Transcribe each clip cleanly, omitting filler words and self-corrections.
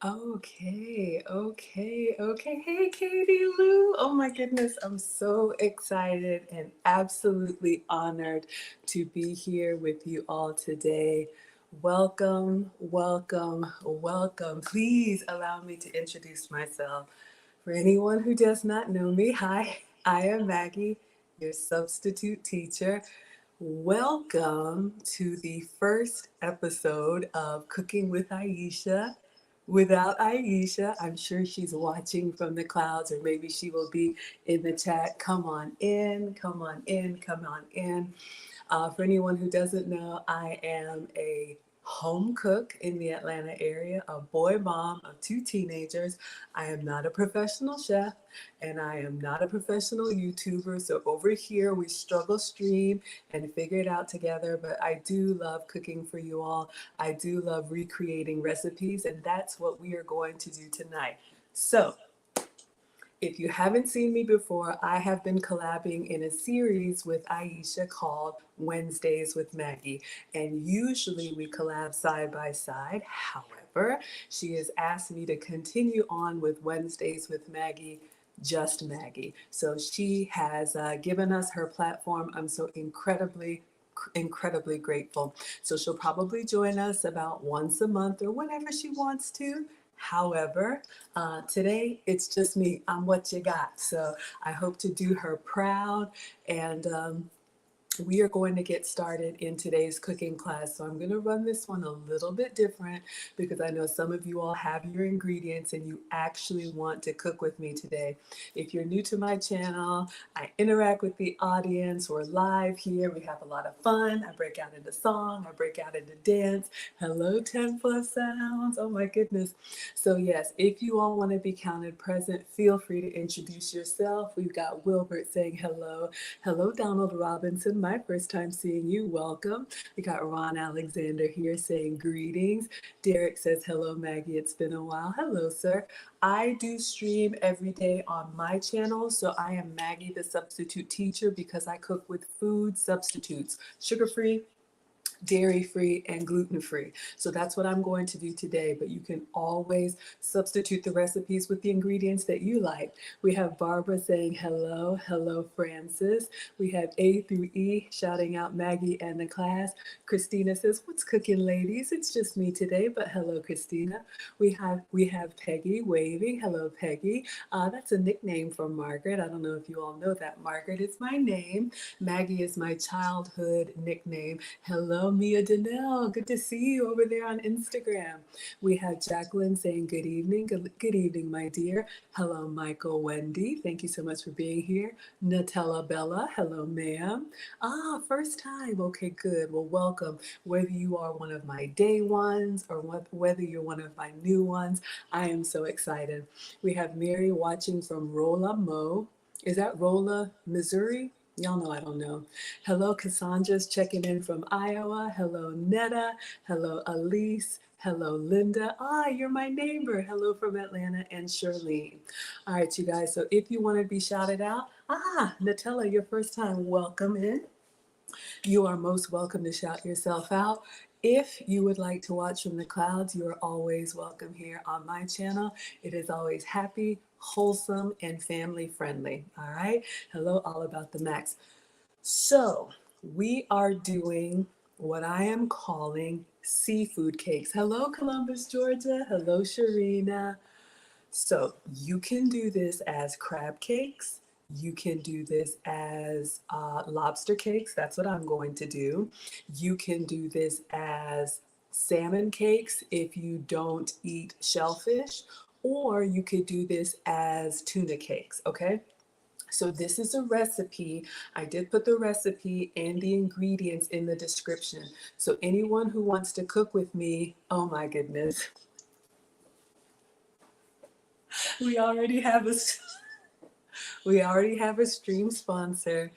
Okay. Hey, Katie Lou. Oh my goodness, I'm so excited and absolutely honored to be here with you all today. Welcome. Please allow me to introduce myself. For anyone who does not know me, hi, I am Maggie, your substitute teacher. Welcome to the first episode of Cooking with Aisha. Without Aisha, I'm sure she's watching from the clouds, or maybe she will be in the chat. Come on in, come on in, come on in. For anyone who doesn't know, I am a home cook in the Atlanta area, a boy mom of two teenagers. I am not a professional chef and I am not a professional YouTuber. So over here, we struggle stream and figure it out together. But I do love cooking for you all. I do love recreating recipes, and that's what we are going to do tonight. So, if you haven't seen me before, I have been collabing in a series with Aisha called Wednesdays with Maggie. And usually we collab side by side. However, she has asked me to continue on with Wednesdays with Maggie, just Maggie. So she has given us her platform. I'm so incredibly grateful. So she'll probably join us about once a month or whenever she wants to. However, today it's just me. I'm what you got. So I hope to do her proud. And we are going to get started in today's cooking class. So I'm going to run this one a little bit different because I know some of you all have your ingredients and you actually want to cook with me today. If you're new to my channel, I interact with the audience. We're live here. We have a lot of fun. I break out into song. I break out into dance. Hello, 10 plus sounds. Oh my goodness. So yes, if you all want to be counted present, feel free to introduce yourself. We've got Wilbert saying hello. Hello, Donald Robinson. My first time seeing you. Welcome. We got Ron Alexander here saying greetings. Derek says hello, Maggie. It's been a while. Hello, sir. I do stream every day on my channel. So I am Maggie, the substitute teacher, because I cook with food substitutes, sugar-free, dairy-free, and gluten-free. So that's what I'm going to do today, but you can always substitute the recipes with the ingredients that you like. We have Barbara saying hello Francis. We have A through E shouting out Maggie and the class. Christina says, what's cooking, ladies? It's just me today, but hello, Christina. We have Peggy waving. Hello, Peggy. That's a nickname for Margaret. I don't know if you all know that. Margaret is my name. Maggie is my childhood nickname. Hello, Mia Danelle. Good to see you over there on Instagram. We have Jacqueline saying good evening. Good evening, my dear. Hello, Michael Wendy. Thank you so much for being here. Natella Bella. Hello, ma'am. First time. Okay, good. Well, welcome. Whether you are one of my day ones or whether you're one of my new ones, I am so excited. We have Mary watching from Rolla Mo. Is that Rolla, Missouri? Y'all know I don't know. Hello, Cassandra's checking in from Iowa. Hello, Netta. Hello, Elise. Hello, Linda. You're my neighbor. Hello from Atlanta and Charlene. All right, you guys. So if you want to be shouted out, Natella, your first time, welcome in. You are most welcome to shout yourself out. If you would like to watch from the clouds, you are always welcome here on my channel. It is always happy, wholesome, and family friendly. All right. Hello, all about the max. So we are doing what I am calling seafood cakes. Hello, Columbus, Georgia. Hello, Sharina. So you can do this as crab cakes. You can do this as lobster cakes. That's what I'm going to do. You can do this as salmon cakes if you don't eat shellfish, or you could do this as tuna cakes, okay? So this is a recipe. I did put the recipe and the ingredients in the description. So anyone who wants to cook with me, oh my goodness, we already have a we already have a stream sponsor.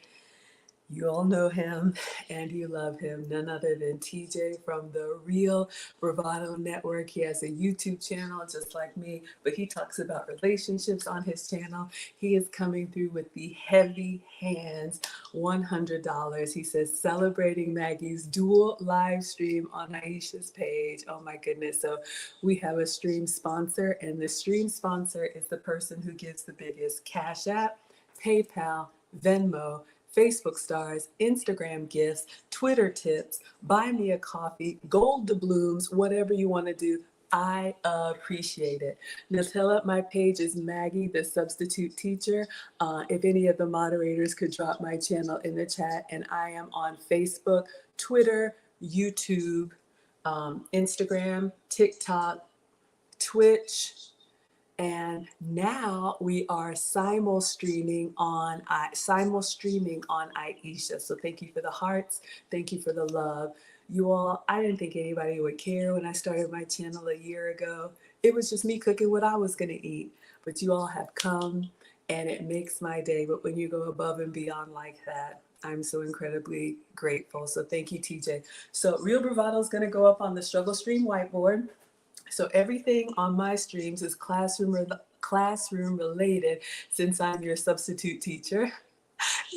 You all know him and you love him, none other than TJ from the Real Bravado Network. He has a YouTube channel just like me, but he talks about relationships on his channel. He is coming through with the heavy hands $100. He says celebrating Maggie's dual live stream on Aisha's page. Oh my goodness. So we have a stream sponsor, and the stream sponsor is the person who gives the biggest Cash App, PayPal, Venmo, Facebook stars, Instagram gifts, Twitter tips, buy me a coffee, gold doubloons, whatever you want to do. I appreciate it. Now tell up my page is Maggie, the substitute teacher. If any of the moderators could drop my channel in the chat, and I am on Facebook, Twitter, YouTube, Instagram, TikTok, Twitch, and now we are streaming on Aisha. So thank you for the hearts. Thank you for the love. You all, I didn't think anybody would care when I started my channel a year ago. It was just me cooking what I was going to eat. But you all have come and it makes my day. But when you go above and beyond like that, I'm so incredibly grateful. So thank you, TJ. So Real Bravado is going to go up on the Struggle Stream whiteboard. So everything on my streams is classroom related since I'm your substitute teacher.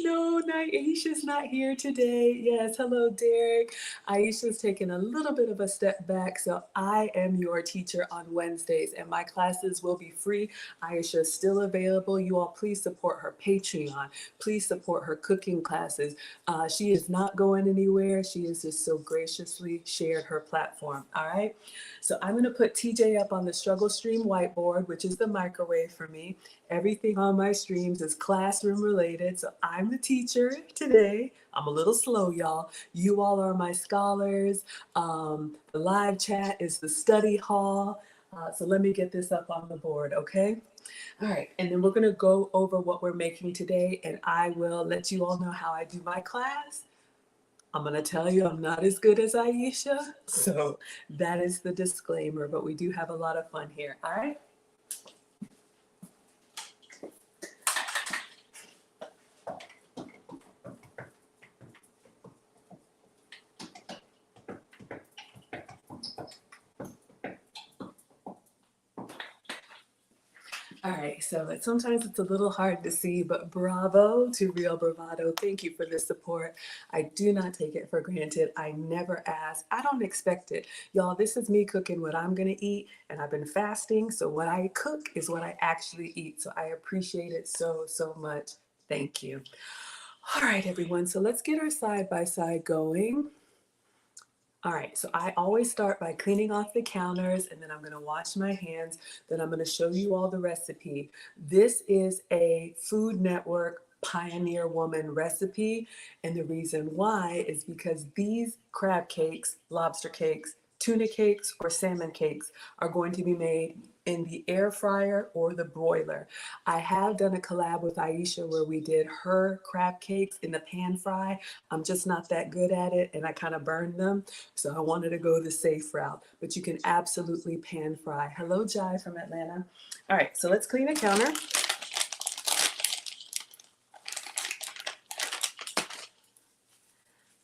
No, Aisha's not here today. Yes, hello, Derek. Aisha's taken a little bit of a step back, so I am your teacher on Wednesdays, and my classes will be free. Aisha is still available. You all please support her Patreon. Please support her cooking classes. She is not going anywhere. She has just so graciously shared her platform, all right? So I'm going to put TJ up on the Struggle Stream whiteboard, which is the microwave for me. Everything on my streams is classroom related. So I'm the teacher today. I'm a little slow, y'all. You all are my scholars. The live chat is the study hall. So let me get this up on the board, okay? All right, and then we're gonna go over what we're making today, and I will let you all know how I do my class. I'm gonna tell you I'm not as good as Aisha, so that is the disclaimer, but we do have a lot of fun here, all right? All right, so sometimes it's a little hard to see, but bravo to Real Bravado. Thank you for the support. I do not take it for granted. I never ask. I don't expect it. Y'all, this is me cooking what I'm going to eat, and I've been fasting, so what I cook is what I actually eat. So I appreciate it so, so much. Thank you. All right, everyone, so let's get our side-by-side going. All right, so I always start by cleaning off the counters, and then I'm gonna wash my hands. Then I'm gonna show you all the recipe. This is a Food Network Pioneer Woman recipe, and the reason why is because these crab cakes, lobster cakes, tuna cakes, or salmon cakes are going to be made in the air fryer or the broiler. I have done a collab with Aisha where we did her crab cakes in the pan fry. I'm just not that good at it, and I kind of burned them. So I wanted to go the safe route, but you can absolutely pan fry. Hello, Jai from Atlanta. All right, so let's clean the counter.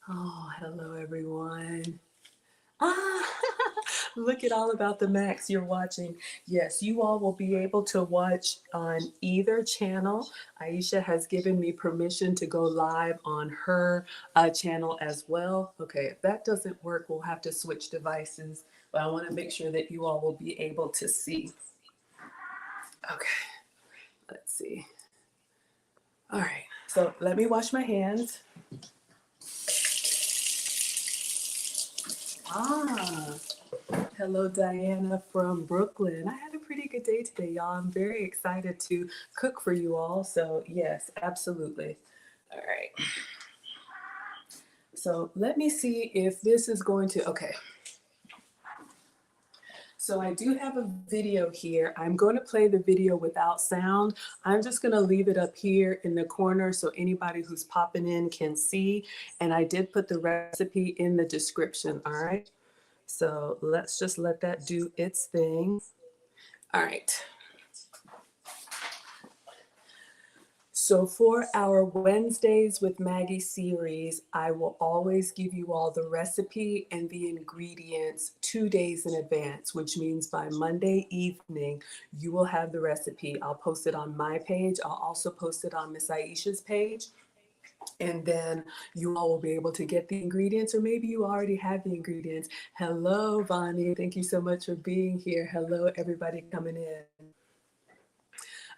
Oh, hello, everyone. Look at All About the Max you're watching. Yes, you all will be able to watch on either channel. Aisha has given me permission to go live on her channel as well. Okay, if that doesn't work, we'll have to switch devices, but I want to make sure that you all will be able to see. Okay, let's see. All right, so let me wash my hands. Hello, Diana from Brooklyn. I had a pretty good day today, y'all. I'm very excited to cook for you all. So yes, absolutely. All right. So let me see if this is going to, okay. So I do have a video here. I'm going to play the video without sound. I'm just going to leave it up here in the corner so anybody who's popping in can see. And I did put the recipe in the description, all right? So let's just let that do its thing. All right. So for our Wednesdays with Maggie series, I will always give you all the recipe and the ingredients 2 days in advance, which means by Monday evening, you will have the recipe. I'll post it on my page. I'll also post it on Miss Aisha's page. And then you all will be able to get the ingredients, or maybe you already have the ingredients. Hello, Vani. Thank you so much for being here. Hello, everybody coming in.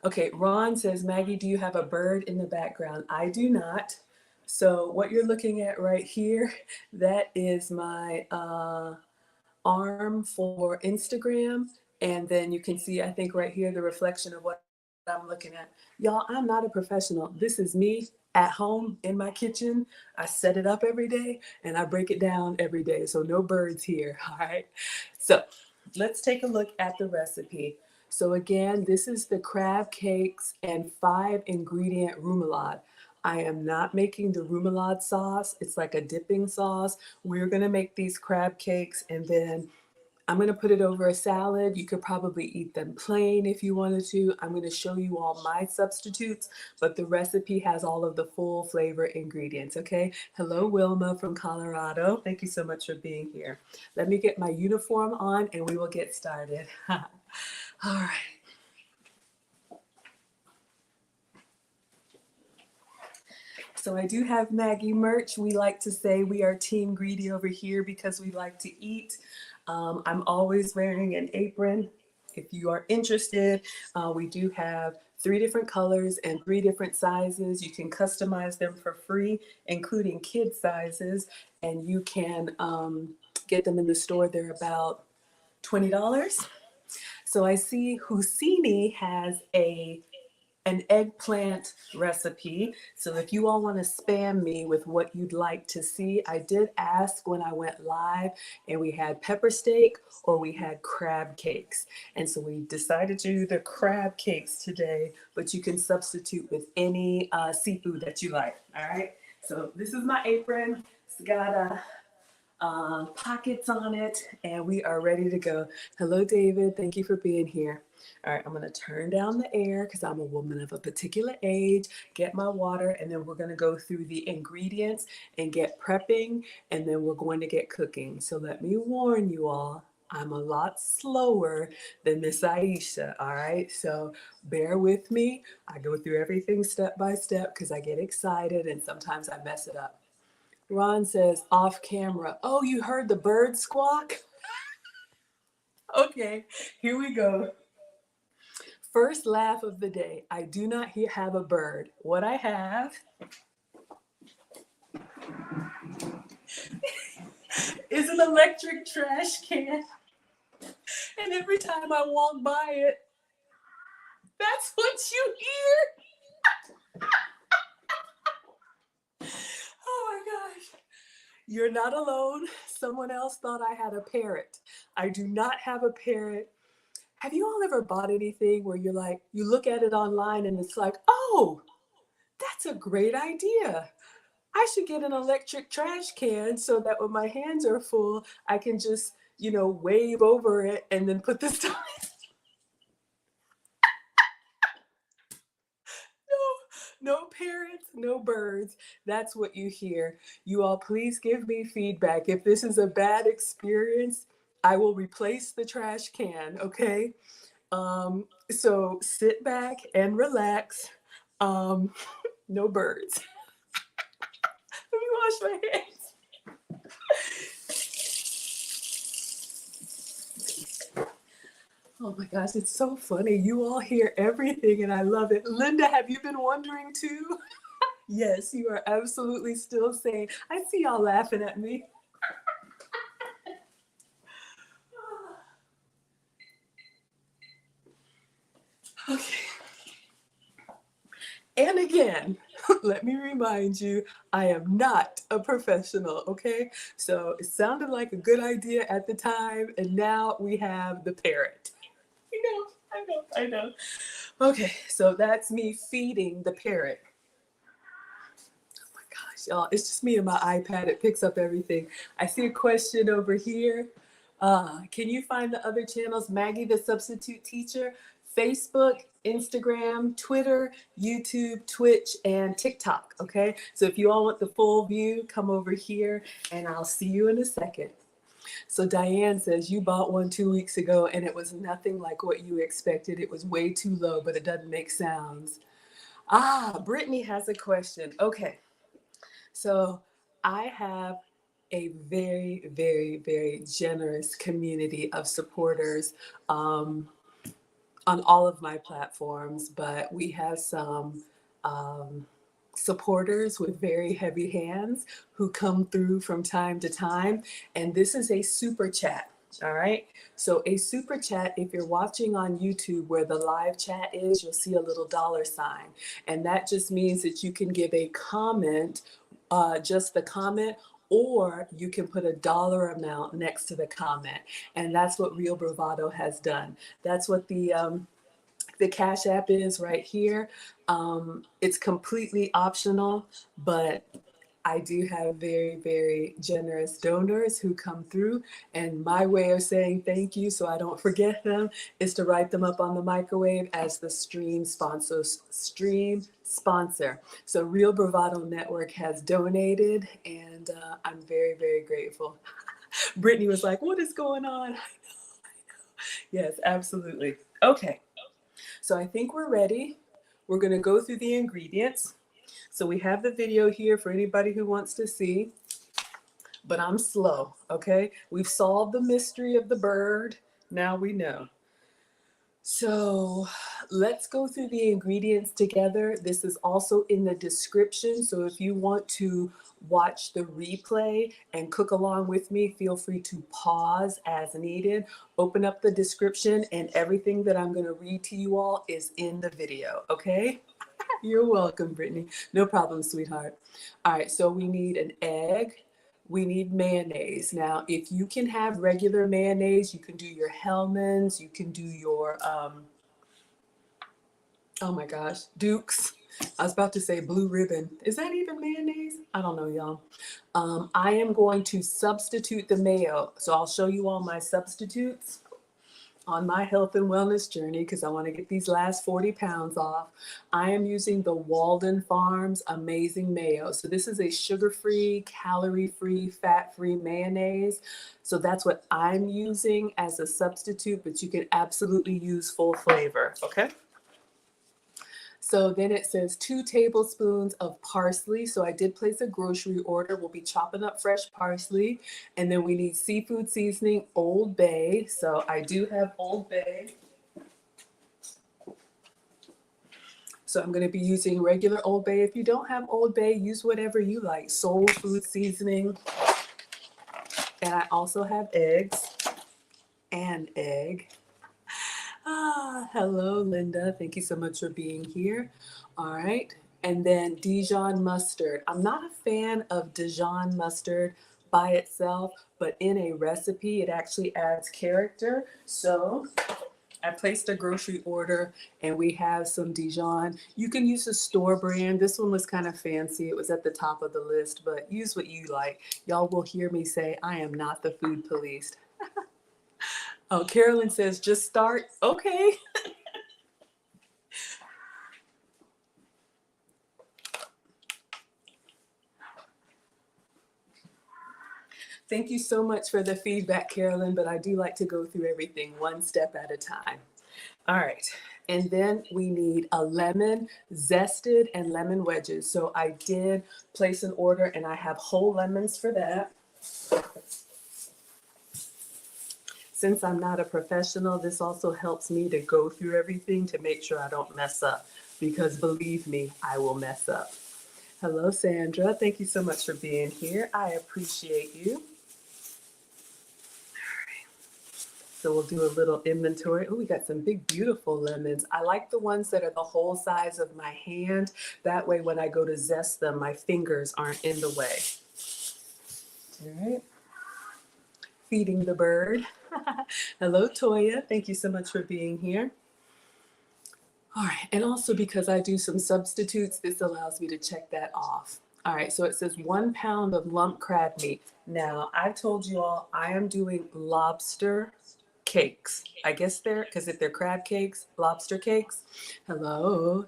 Okay, Ron says, Maggie, do you have a bird in the background? I do not. So what you're looking at right here, that is my arm for Instagram. And then you can see, I think right here, the reflection of what I'm looking at. Y'all, I'm not a professional. This is me at home in my kitchen. I set it up every day and I break it down every day. So no birds here, all right? So let's take a look at the recipe. So again, this is the crab cakes and 5-ingredient remoulade. I am not making the remoulade sauce. It's like a dipping sauce. We're gonna make these crab cakes and then I'm gonna put it over a salad. You could probably eat them plain if you wanted to. I'm gonna show you all my substitutes, but the recipe has all of the full flavor ingredients, okay? Hello, Wilma from Colorado. Thank you so much for being here. Let me get my uniform on and we will get started. All right. So I do have Maggie merch. We like to say we are Team Greedy over here because we like to eat. I'm always wearing an apron. If you are interested, we do have 3 different colors and 3 different sizes. You can customize them for free, including kid sizes, and you can get them in the store. They're about $20. So I see Husini has an eggplant recipe. So if you all want to spam me with what you'd like to see, I did ask when I went live and we had pepper steak or we had crab cakes. And so we decided to do the crab cakes today, but you can substitute with any seafood that you like. All right. So this is my apron. It's got pockets on it and we are ready to go. Hello, David. Thank you for being here. All right, I'm going to turn down the air because I'm a woman of a particular age, get my water, and then we're going to go through the ingredients and get prepping, and then we're going to get cooking. So let me warn you all, I'm a lot slower than Miss Aisha, all right? So bear with me. I go through everything step by step because I get excited and sometimes I mess it up. Ron says, off camera. Oh, you heard the bird squawk? Okay, here we go. First laugh of the day. I do not have a bird. What I have is an electric trash can. And every time I walk by it, that's what you hear. Oh my gosh. You're not alone. Someone else thought I had a parrot. I do not have a parrot. Have you all ever bought anything where you're like, you look at it online and it's like, oh, that's a great idea. I should get an electric trash can so that when my hands are full, I can just, wave over it and then put the stuff in. No parrots, no birds. That's what you hear. You all please give me feedback. If this is a bad experience, I will replace the trash can, okay? So sit back and relax. No birds. Let me wash my hands. Oh my gosh, it's so funny. You all hear everything and I love it. Linda, have you been wondering too? Yes, you are absolutely still saying. I see y'all laughing at me. Okay. And again, let me remind you, I am not a professional, okay? So it sounded like a good idea at the time, and now we have the parrot. I know. Okay, so that's me feeding the parrot. Oh my gosh, y'all, it's just me and my iPad. It picks up everything. I see a question over here. Can you find the other channels? Maggie, the substitute teacher. Facebook, Instagram, Twitter, YouTube, Twitch, and TikTok, okay? So if you all want the full view, come over here and I'll see you in a second. So Diane says, you bought one 2 weeks ago and it was nothing like what you expected. It was way too low, but it doesn't make sounds. Brittany has a question. Okay, so I have a very, very, very generous community of supporters on all of my platforms, but we have some supporters with very heavy hands who come through from time to time. And this is a super chat. All right. So a super chat, if you're watching on YouTube where the live chat is, you'll see a little $sign. And that just means that you can give a comment, just the comment, or you can put a dollar amount next to the comment. And that's what Real Bravado has done. That's what the Cash App is right here. It's completely optional, but I do have very, very generous donors who come through. And my way of saying thank you so I don't forget them is to write them up on the microwave as the stream sponsor. So Real Bravado Network has donated, and I'm very, very grateful. Brittany was like, what is going on? I know. Yes, absolutely. Okay. So I think we're ready. We're going to go through the ingredients. So we have the video here for anybody who wants to see, but I'm slow, okay? We've solved the mystery of the bird. Now we know. So let's go through the ingredients together. This is also in the description. So if you want to watch the replay and cook along with me, feel free to pause as needed. Open up the description and everything that I'm going to read to you all is in the video, okay? You're welcome, Brittany. No problem, sweetheart. All right, so we need an egg. We need mayonnaise. Now, if you can have regular mayonnaise, you can do your Hellmann's, you can do your, oh my gosh, Duke's. I was about to say Blue Ribbon. Is that even mayonnaise? I don't know, y'all. I am going to substitute the mayo. So I'll show you all my substitutes on my health and wellness journey because I want to get these last 40 pounds off. I am using the Walden Farms Amazing Mayo. So this is a sugar-free, calorie-free, fat-free mayonnaise. So that's what I'm using as a substitute, but you can absolutely use full flavor, okay? So then it says 2 tablespoons of parsley. So I did place a grocery order. We'll be chopping up fresh parsley. And then we need seafood seasoning, Old Bay. So I do have Old Bay. So I'm going to be using regular Old Bay. If you don't have Old Bay, use whatever you like. Soul food seasoning. And I also have eggs. An egg. Hello, Linda. Thank you so much for being here. All right. And then Dijon mustard. I'm not a fan of Dijon mustard by itself, but in a recipe, it actually adds character. So I placed a grocery order and we have some Dijon. You can use a store brand. This one was kind of fancy. It was at the top of the list, but use what you like. Y'all will hear me say, I am not the food police. Oh, Carolyn says, just start. Okay. Thank you so much for the feedback, Carolyn, but I do like to go through everything one step at a time. All right. And then we need a lemon, zested, and lemon wedges. So I did place an order and I have whole lemons for that. Since I'm not a professional, this also helps me to go through everything to make sure I don't mess up, because believe me, I will mess up. Hello, Sandra. Thank you so much for being here. I appreciate you. All right. So we'll do a little inventory. Oh, we got some big, beautiful lemons. I like the ones that are the whole size of my hand. That way, when I go to zest them, my fingers aren't in the way. All right. Feeding the bird. Hello, Toya. Thank you so much for being here. All right. And also because I do some substitutes, this allows me to check that off. All right. So it says 1 pound of lump crab meat. Now, I told you all I am doing lobster cakes. I guess because if they're crab cakes, lobster cakes. Hello.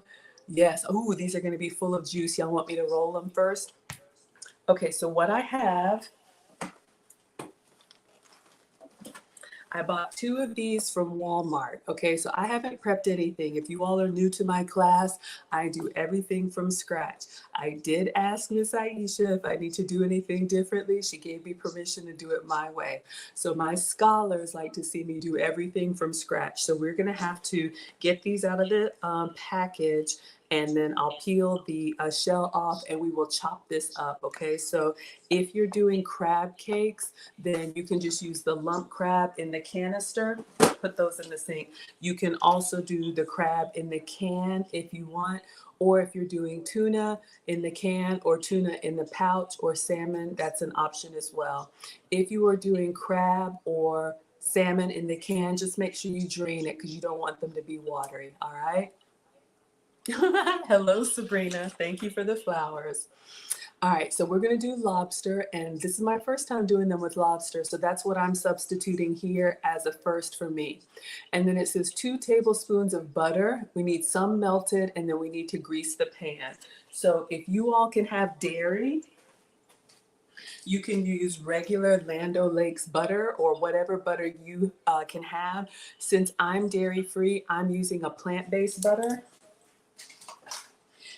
Yes. Oh, these are going to be full of juice. Y'all want me to roll them first? Okay, so what I have, I bought 2 of these from Walmart. Okay, so I haven't prepped anything. If you all are new to my class, I do everything from scratch. I did ask Miss Aisha if I need to do anything differently. She gave me permission to do it my way. So my scholars like to see me do everything from scratch. So we're gonna have to get these out of the package, and then I'll peel the shell off and we will chop this up, okay? So if you're doing crab cakes, then you can just use the lump crab in the canister, put those in the sink. You can also do the crab in the can if you want, or if you're doing tuna in the can or tuna in the pouch or salmon, that's an option as well. If you are doing crab or salmon in the can, just make sure you drain it because you don't want them to be watery, all right? Hello, Sabrina. Thank you for the flowers. All right, so we're going to do lobster, and this is my first time doing them with lobster, so that's what I'm substituting here as a first for me. And then it says 2 tablespoons of butter. We need some melted, and then we need to grease the pan. So if you all can have dairy, you can use regular Land O'Lakes butter or whatever butter you can have. Since I'm dairy-free, I'm using a plant-based butter.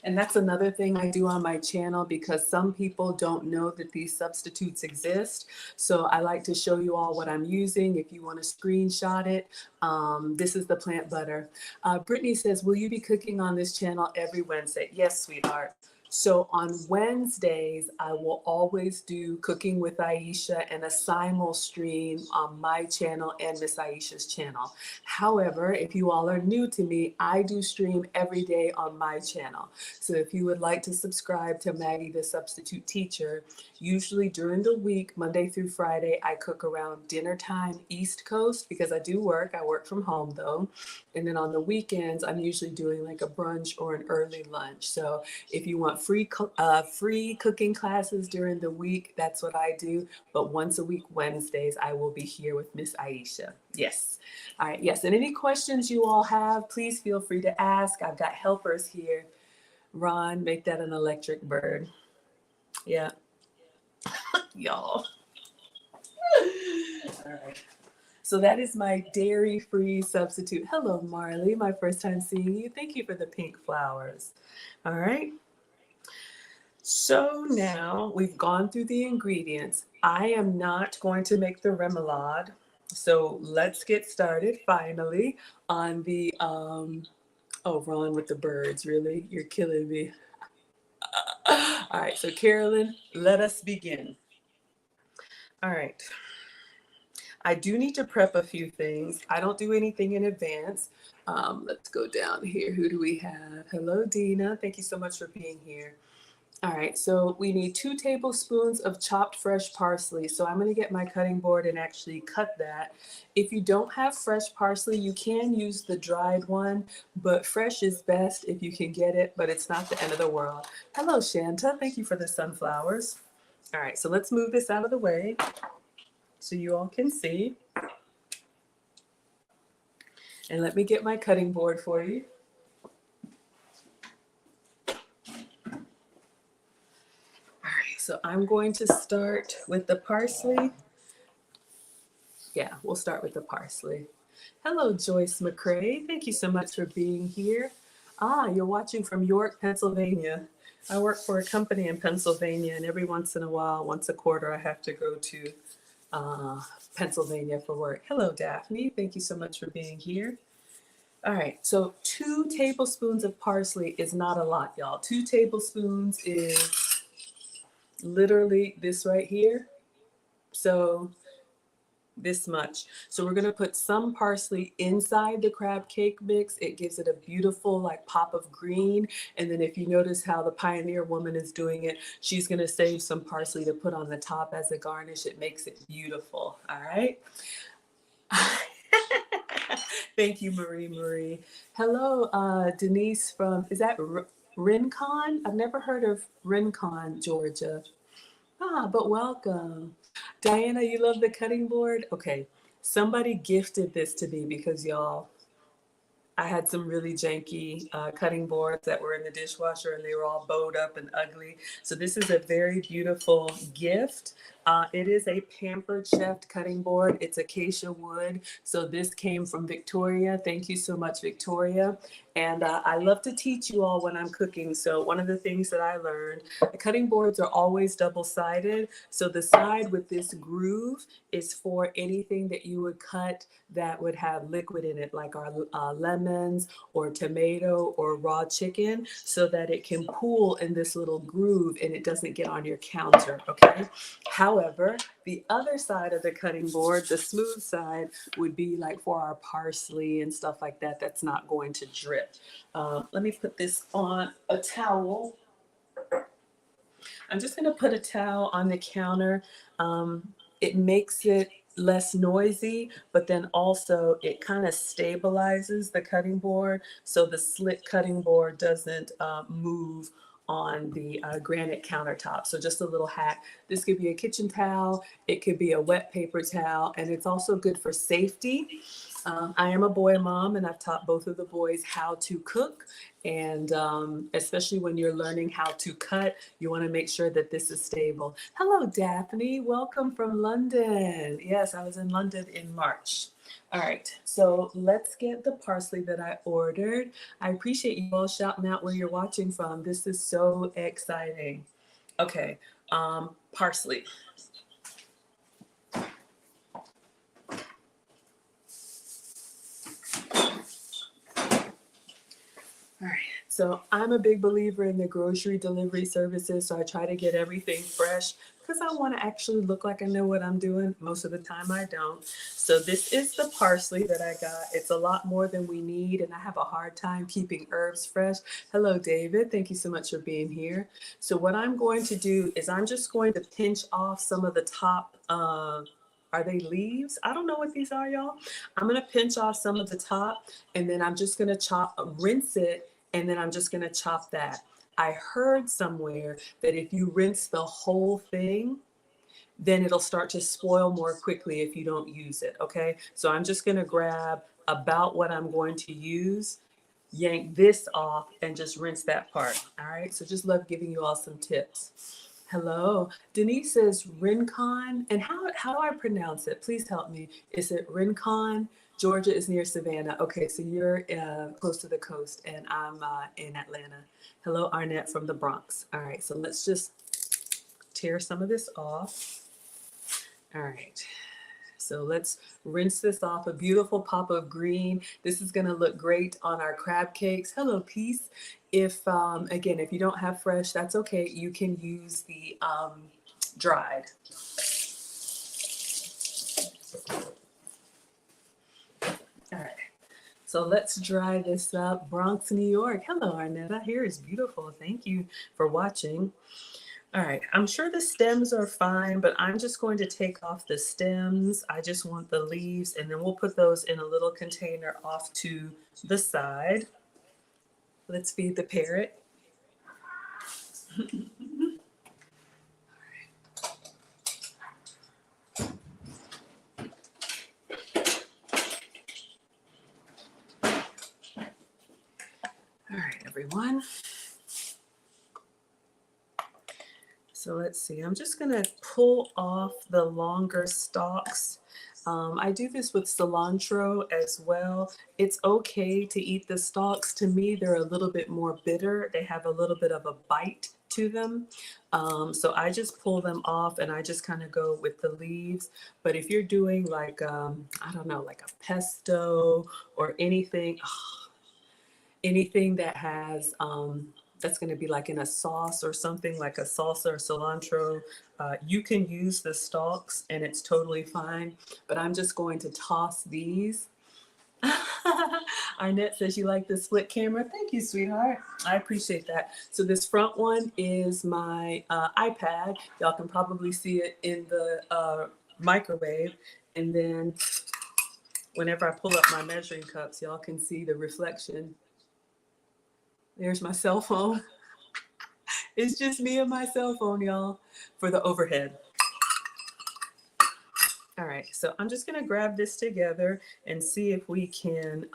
And that's another thing I do on my channel because some people don't know that these substitutes exist. So I like to show you all what I'm using. If you want to screenshot it, this is the plant butter. Brittany says, will you be cooking on this channel every Wednesday? Yes, sweetheart. So on Wednesdays, I will always do Cooking with Aisha and a simul stream on my channel and Miss Aisha's channel. However, if you all are new to me, I do stream every day on my channel. So if you would like to subscribe to Maggie, the Substitute Teacher, usually during the week, Monday through Friday, I cook around dinner time, East Coast, because I do work. I work from home though. And then on the weekends, I'm usually doing like a brunch or an early lunch. So if you want free cooking classes during the week, that's what I do. But once a week, Wednesdays, I will be here with Miss Aisha. Yes. All right. Yes. And any questions you all have, please feel free to ask. I've got helpers here. Ron, make that an electric bird. Yeah. Y'all. All right. So that is my dairy-free substitute. Hello, Marley. My first time seeing you. Thank you for the pink flowers. All right. So now we've gone through the ingredients. I am not going to make the remoulade. So let's get started finally on the, oh, Ron with the birds, really? You're killing me. All right, so Carolyn, let us begin. All right. I do need to prep a few things. I don't do anything in advance. Let's go down here. Who do we have? Hello, Dina. Thank you so much for being here. All right, so we need 2 tablespoons of chopped fresh parsley. So I'm going to get my cutting board and actually cut that. If you don't have fresh parsley, you can use the dried one, but fresh is best if you can get it, but it's not the end of the world. Hello, Shanta. Thank you for the sunflowers. All right, so let's move this out of the way so you all can see. And let me get my cutting board for you. So I'm going to start with the parsley. Yeah, we'll start with the parsley. Hello, Joyce McCrae. Thank you so much for being here. Ah, you're watching from York, Pennsylvania. I work for a company in Pennsylvania, and every once in a while, once a quarter, I have to go to Pennsylvania for work. Hello, Daphne. Thank you so much for being here. All right, so 2 tablespoons of parsley is not a lot, y'all. 2 tablespoons is literally this right here. So this much. So we're going to put some parsley inside the crab cake mix. It gives it a beautiful like pop of green. And then if you notice how the Pioneer woman is doing it, she's going to save some parsley to put on the top as a garnish. It makes it beautiful. All right. Thank you, Marie. Hello, Denise from, is that Rincon? I've never heard of Rincon, Georgia. Ah, but welcome. Diana, you love the cutting board? Okay, Somebody gifted this to me because y'all, I had some really janky cutting boards that were in the dishwasher and they were all bowed up and ugly. So this is a very beautiful gift. It is a Pampered Chef cutting board. It's acacia wood. So this came from Victoria. Thank you so much, Victoria. And I love to teach you all when I'm cooking. So one of the things that I learned, the cutting boards are always double-sided. So the side with this groove is for anything that you would cut that would have liquid in it, like our lemons or tomato or raw chicken, so that it can pool in this little groove and it doesn't get on your counter, okay? However, the other side of the cutting board, the smooth side, would be like for our parsley and stuff like that, that's not going to drip. Let me put this on a towel. I'm just going to put a towel on the counter. It makes it less noisy, but then also it kind of stabilizes the cutting board so the slit cutting board doesn't move on the granite countertop. So just a little hack. This could be a kitchen towel, it could be a wet paper towel, and it's also good for safety. I am a boy mom and I've taught both of the boys how to cook. And especially when you're learning how to cut, you want to make sure that this is stable. Hello, Daphne. Welcome from London. Yes, I was in London in March. All right, so let's get the parsley that I ordered. I appreciate you all shouting out where you're watching from. This is so exciting. Okay, parsley. All right, so I'm a big believer in the grocery delivery services, so I try to get everything fresh because I want to actually look like I know what I'm doing. Most of the time I don't. So this is the parsley that I got. It's a lot more than we need, and I have a hard time keeping herbs fresh. Hello, David. Thank you so much for being here. So what I'm going to do is I'm just going to pinch off some of the top, are they leaves? I don't know what these are, y'all. I'm gonna pinch off some of the top and then I'm just gonna rinse it, and then I'm just gonna chop that. I heard somewhere that if you rinse the whole thing, then it'll start to spoil more quickly if you don't use it, okay? So I'm just gonna grab about what I'm going to use, yank this off, and just rinse that part, all right? So just love giving you all some tips. Hello, Denise says Rincon, and how do I pronounce it? Please help me. Is it Rincon? Georgia is near Savannah. Okay, so you're close to the coast, and I'm in Atlanta. Hello, Arnett from the Bronx. All right, so let's just tear some of this off. All right. So let's rinse this off. A beautiful pop of green. This is going to look great on our crab cakes. Hello, Peace. If, again, if you don't have fresh, that's okay. You can use the dried. All right. So let's dry this up. Bronx, New York. Hello, Arnetta. Here is beautiful. Thank you for watching. All right, I'm sure the stems are fine, but I'm just going to take off the stems. I just want the leaves, and then we'll put those in a little container off to the side. Let's feed the parrot. All right, everyone. So let's see, I'm just gonna pull off the longer stalks. I do this with cilantro as well. It's okay to eat the stalks. To me, they're a little bit more bitter. They have a little bit of a bite to them. So I just pull them off and I just kind of go with the leaves. But if you're doing like, I don't know, like a pesto or anything, anything that has, that's going to be like in a sauce or something like a salsa or cilantro, you can use the stalks and it's totally fine. But I'm just going to toss these. Arnett says you like the split camera. Thank you, sweetheart. I appreciate that. So this front one is my iPad. Y'all can probably see it in the microwave. And then whenever I pull up my measuring cups, y'all can see the reflection. There's my cell phone. It's just me and my cell phone, y'all, for the overhead. All right, so I'm just gonna grab this together and see if we can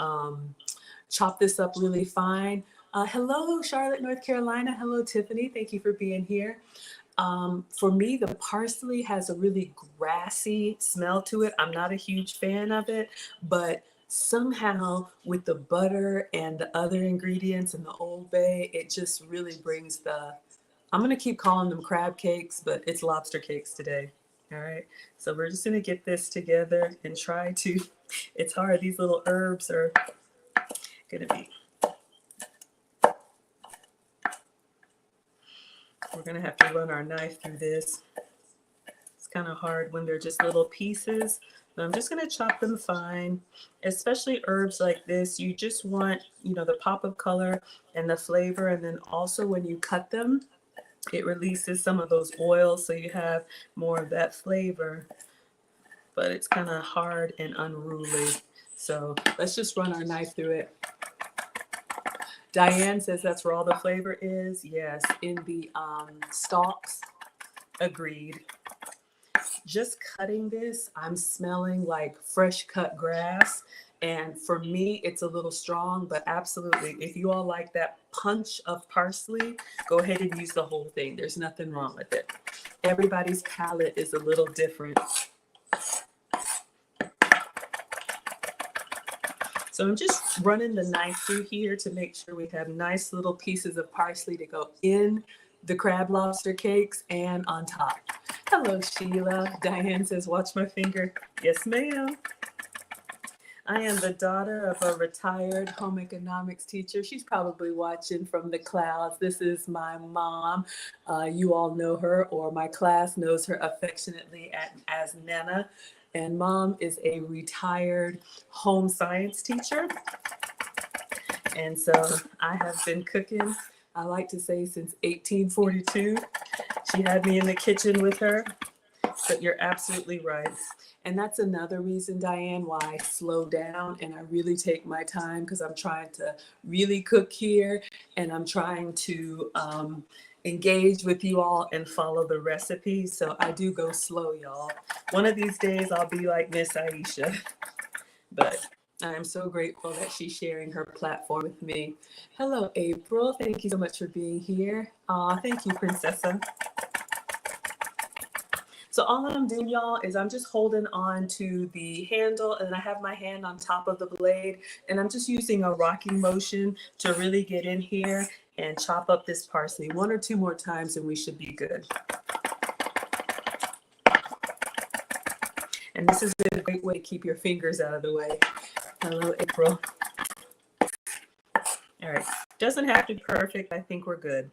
chop this up really fine. Hello, Charlotte, North Carolina. Hello, Tiffany. Thank you for being here. For me, the parsley has a really grassy smell to it. I'm not a huge fan of it, but somehow with the butter and the other ingredients and the Old Bay, it just really brings the, I'm gonna keep calling them crab cakes, but it's lobster cakes today. All right, so we're just gonna get this together and try to, it's hard, these little herbs are gonna be, we're gonna have to run our knife through this. It's kind of hard when they're just little pieces, but I'm just gonna chop them fine. Especially herbs like this, you just want, you know, the pop of color and the flavor, and then also when you cut them, it releases some of those oils, so you have more of that flavor, but it's kind of hard and unruly. So let's just run our knife through it. Diane says that's where all the flavor is. Yes, in the stalks. Agreed. Just cutting this, I'm smelling like fresh cut grass. And for me, it's a little strong, but absolutely, if you all like that punch of parsley, go ahead and use the whole thing. There's nothing wrong with it. Everybody's palate is a little different. So I'm just running the knife through here to make sure we have nice little pieces of parsley to go in the crab lobster cakes and on top. Hello, Sheila. Diane says, watch my finger. Yes, ma'am. I am the daughter of a retired home economics teacher. She's probably watching from the clouds. This is my mom. You all know her, or my class knows her affectionately as Nana. And mom is a retired home science teacher. And so I have been cooking, I like to say, since 1842. She had me in the kitchen with her. But you're absolutely right. And that's another reason, Diane, why I slow down and I really take my time, because I'm trying to really cook here and I'm trying to engage with you all and follow the recipe. So I do go slow, y'all. One of these days I'll be like Miss Aisha. But I'm so grateful that she's sharing her platform with me. Hello, April. Thank you so much for being here. Thank you, Princessa. So all I'm doing, y'all, is I'm just holding on to the handle and I have my hand on top of the blade, and I'm just using a rocking motion to really get in here and chop up this parsley. 1 or 2 more times and we should be good. And this is a great way to keep your fingers out of the way. Hello, April. All right, doesn't have to be perfect. I think we're good.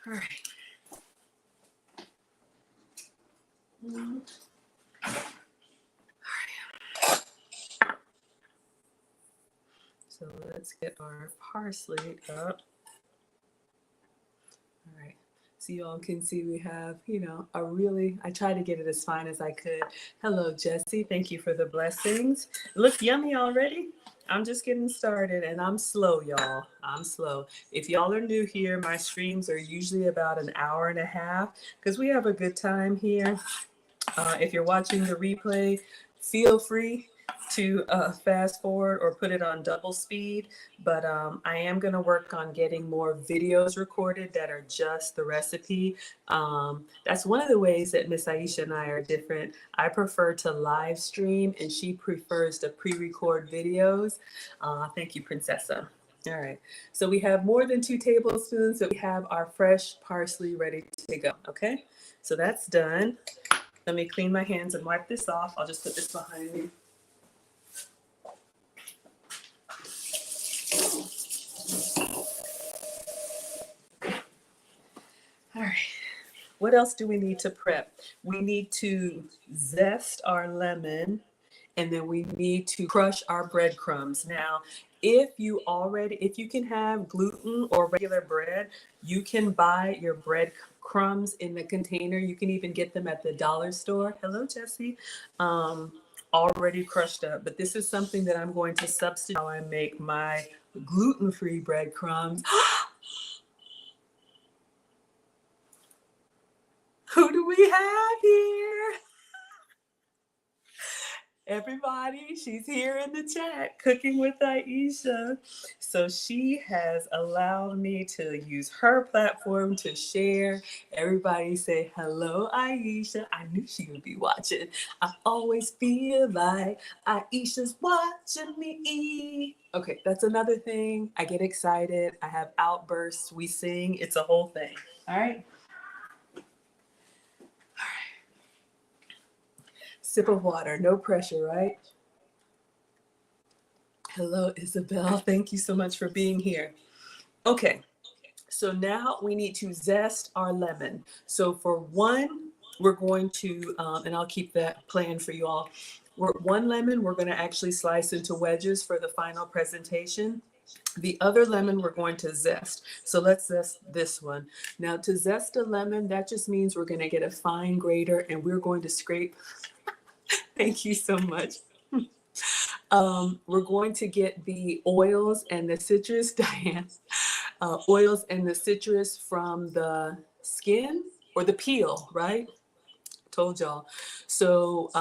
All right. So let's get our parsley up. All right. So you all can see we have, you know, I tried to get it as fine as I could. Hello, Jessie. Thank you for the blessings. It looks yummy already. I'm just getting started and I'm slow, y'all. I'm slow. If y'all are new here, my streams are usually about an hour and a half because we have a good time here. If you're watching the replay, feel free to fast forward or put it on double speed. But I am going to work on getting more videos recorded that are just the recipe. That's one of the ways that Miss Aisha and I are different. I prefer to live stream and she prefers to pre-record videos. Thank you, Princessa. All right, so we have more than 2 tablespoons, so we have our fresh parsley ready to go, okay? So that's done. Let me clean my hands and wipe this off. I'll just put this behind me. All right, what else do we need to prep? We need to zest our lemon, and then we need to crush our breadcrumbs. Now, if you can have gluten or regular bread, you can buy your breadcrumbs in the container. You can even get them at the dollar store. Hello, Jessie. Already crushed up, but this is something that I'm going to substitute how I make my gluten-free breadcrumbs. have here. Everybody, she's here in the chat, Cooking with Aisha. So she has allowed me to use her platform to share. Everybody say, hello, Aisha. I knew she would be watching. I always feel like Aisha's watching me eat. Okay, that's another thing. I get excited. I have outbursts. We sing. It's a whole thing. All right. Sip of water, no pressure, right? Hello, Isabel. Thank you so much for being here. Okay, so now we need to zest our lemon. So for one, we're going to, and I'll keep that planned for you all. One lemon, we're going to actually slice into wedges for the final presentation. The other lemon we're going to zest. So let's zest this one. Now to zest a lemon, that just means we're going to get a fine grater and we're going to scrape. Thank you so much. We're going to get the oils and the citrus, Diane, oils and the citrus from the skin or the peel, right? Told y'all. So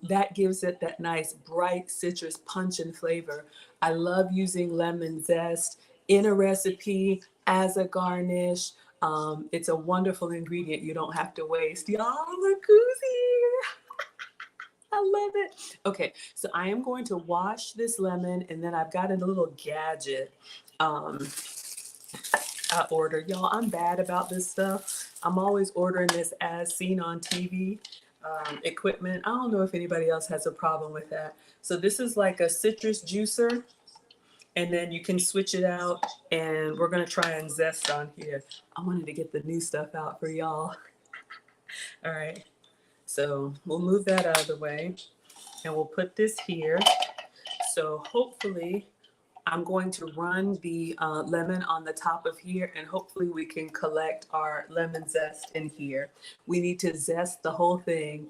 that gives it that nice bright citrus punch and flavor. I love using lemon zest in a recipe as a garnish. It's a wonderful ingredient you don't have to waste. Y'all, look who's here. I love it. Okay, so I am going to wash this lemon, and then I've got a little gadget I ordered. Y'all, I'm bad about this stuff. I'm always ordering this as seen on TV equipment. I don't know if anybody else has a problem with that. So this is like a citrus juicer, and then you can switch it out, and we're going to try and zest on here. I wanted to get the new stuff out for y'all. All right. So we'll move that out of the way and we'll put this here. So hopefully I'm going to run the lemon on the top of here and hopefully we can collect our lemon zest in here. We need to zest the whole thing.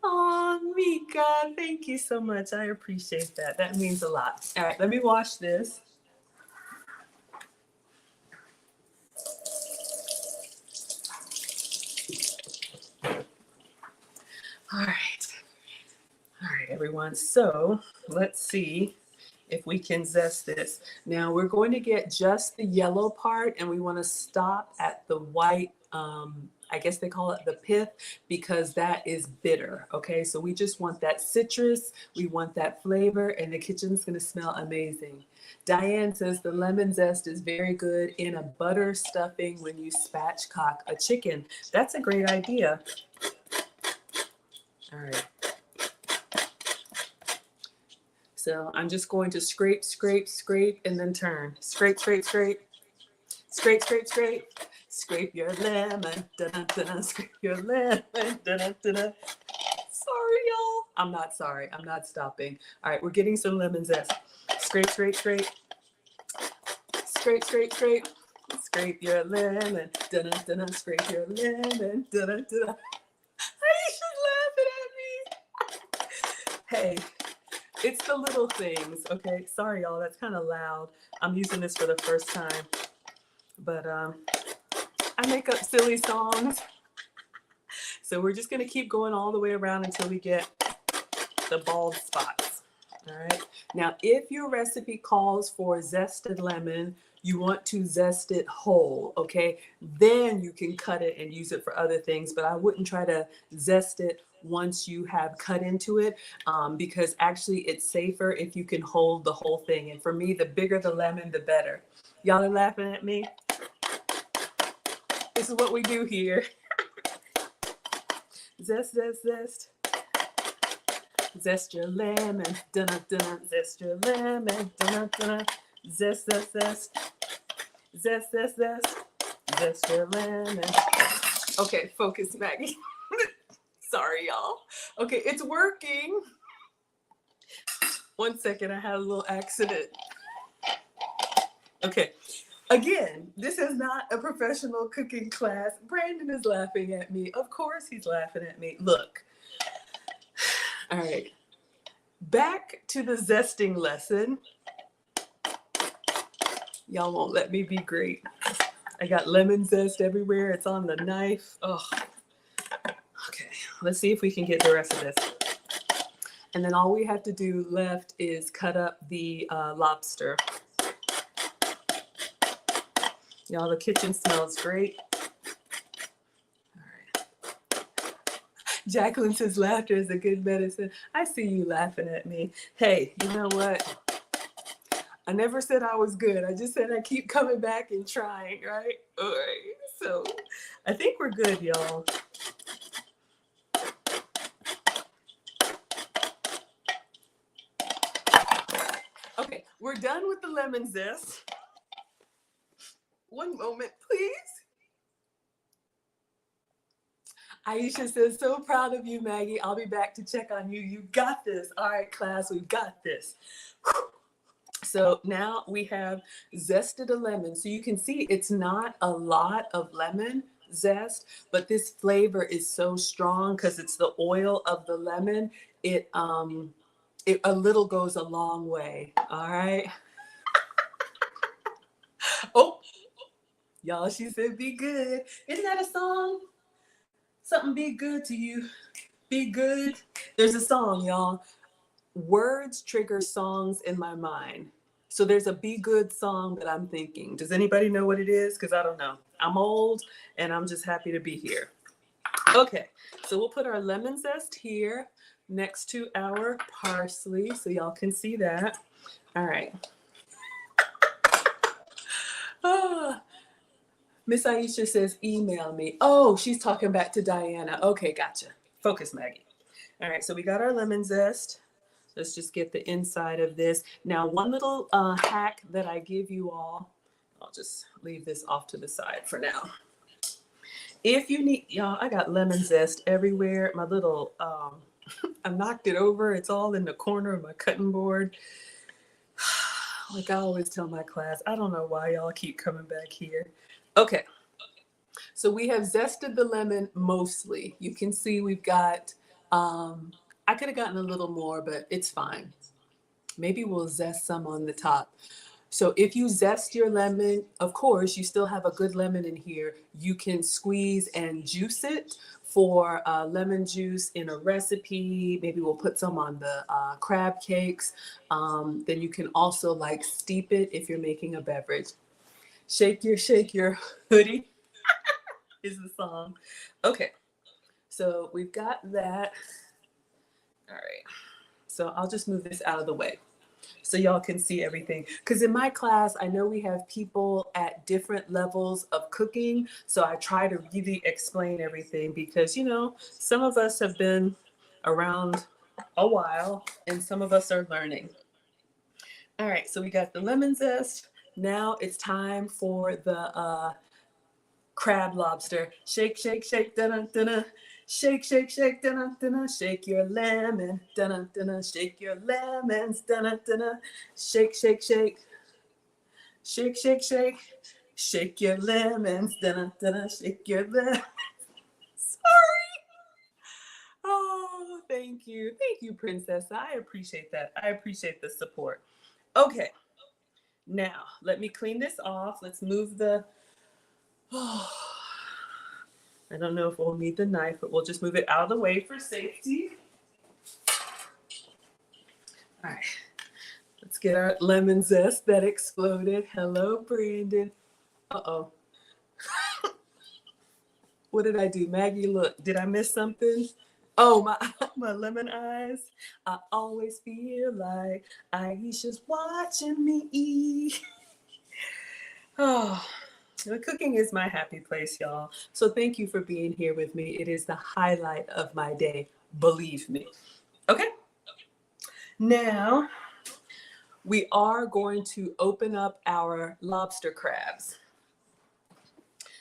Oh, Mika, thank you so much. I appreciate that. That means a lot. All right, let me wash this. All right, everyone. So let's see if we can zest this. Now we're going to get just the yellow part and we want to stop at the white, I guess they call it the pith because that is bitter. Okay, so we just want that citrus, we want that flavor, and the kitchen's going to smell amazing. Diane says the lemon zest is very good in a butter stuffing when you spatchcock a chicken. That's a great idea. All right. So I'm just going to scrape, scrape, scrape, and then turn. Scrape, scrape, scrape. Scrape, scrape, scrape. Scrape your lemon. Da-da-da-da. Scrape your lemon. Da-da-da-da. Sorry, y'all. I'm not sorry. I'm not stopping. All right, we're getting some lemon zest. Scrape, scrape, scrape. Scrape, scrape, scrape. Scrape your lemon. Da-da-da-da. Scrape your lemon. Da-da-da-da. Aisha's laughing at me. Hey. It's the little things, okay? Sorry, y'all, that's kind of loud. I'm using this for the first time. But I make up silly songs. So we're just going to keep going all the way around until we get the bald spots, all right? Now, if your recipe calls for zested lemon, you want to zest it whole, okay? Then you can cut it and use it for other things, but I wouldn't try to zest it once you have cut into it because actually it's safer if you can hold the whole thing. And for me, the bigger the lemon, the better. Y'all are laughing at me? This is what we do here. Zest, zest, zest. Zest your lemon. Dunna, dunna. Zest your lemon. Dunna, dunna. Zest, zest, zest. Zest, zest, zest. Zest your lemon. Okay, focus, Maggie. Sorry, y'all. Okay, it's working. 1 second, I had a little accident. Okay, again, this is not a professional cooking class. Brandon is laughing at me. Of course he's laughing at me. Look. All right, back to the zesting lesson. Y'all won't let me be great. I got lemon zest everywhere. It's on the knife. Oh, okay. let's see if we can get the rest of this. And then all we have to do left is cut up the lobster. Y'all, the kitchen smells great. All right. Jacqueline says laughter is a good medicine. I see you laughing at me. Hey, you know what? I never said I was good. I just said I keep coming back and trying, right? All right. So I think we're good, y'all. Okay, we're done with the lemon zest. One moment, please. Aisha says, so proud of you, Maggie. I'll be back to check on you. You got this. All right, class, we've got this. So now we have zested a lemon. So you can see it's not a lot of lemon zest, but this flavor is so strong because it's the oil of the lemon. It a little goes a long way. All right. Oh, y'all, she said, be good. Isn't that a song? Something be good to you. Be good. There's a song, y'all. Words trigger songs in my mind. So there's a be good song that I'm thinking. Does anybody know what it is? Because I don't know. I'm old and I'm just happy to be here. Okay, so we'll put our lemon zest here next to our parsley so y'all can see that. All right. Ah. Miss Aisha says, email me. Oh, she's talking back to Diana. Okay, gotcha. Focus, Maggie. All right, so we got our lemon zest. Let's just get the inside of this. Now, one little hack that I give you all, I'll just leave this off to the side for now. If you need, y'all, I got lemon zest everywhere. My little, I knocked it over. It's all in the corner of my cutting board. Like I always tell my class, I don't know why y'all keep coming back here. Okay, so we have zested the lemon mostly. You can see we've got, I could have gotten a little more, but it's fine. Maybe we'll zest some on the top. So if you zest your lemon, of course, you still have a good lemon in here. You can squeeze and juice it for lemon juice in a recipe. Maybe we'll put some on the crab cakes. Then you can also like steep it if you're making a beverage. Shake your hoodie is the song. Okay, so we've got that. All right, so I'll just move this out of the way so y'all can see everything. Because in my class, I know we have people at different levels of cooking. So I try to really explain everything because, you know, some of us have been around a while and some of us are learning. All right, so we got the lemon zest. Now it's time for the crab lobster. Shake, shake, shake, da-da, da-da. Shake, shake, shake, da-da, da-da. Shake your lemon, da-da, da-da. Shake your lemons, da-da, da-da. Shake, shake, shake. Shake, shake, shake. Shake your lemons, da-da, da-da. Shake your lemons. Sorry. Oh, thank you. Thank you, Princess. I appreciate that. I appreciate the support. Okay. Now, let me clean this off. Let's move the... Oh, I don't know if we'll need the knife, but we'll just move it out of the way for safety. All right. Let's get our lemon zest that exploded. Hello, Brandon. Uh-oh. What did I do? Maggie, look. Did I miss something? Oh, my lemon eyes. I always feel like Aisha's watching me eat. Oh, the cooking is my happy place, y'all. So thank you for being here with me. It is the highlight of my day, believe me. Okay. Now, we are going to open up our lobster crabs.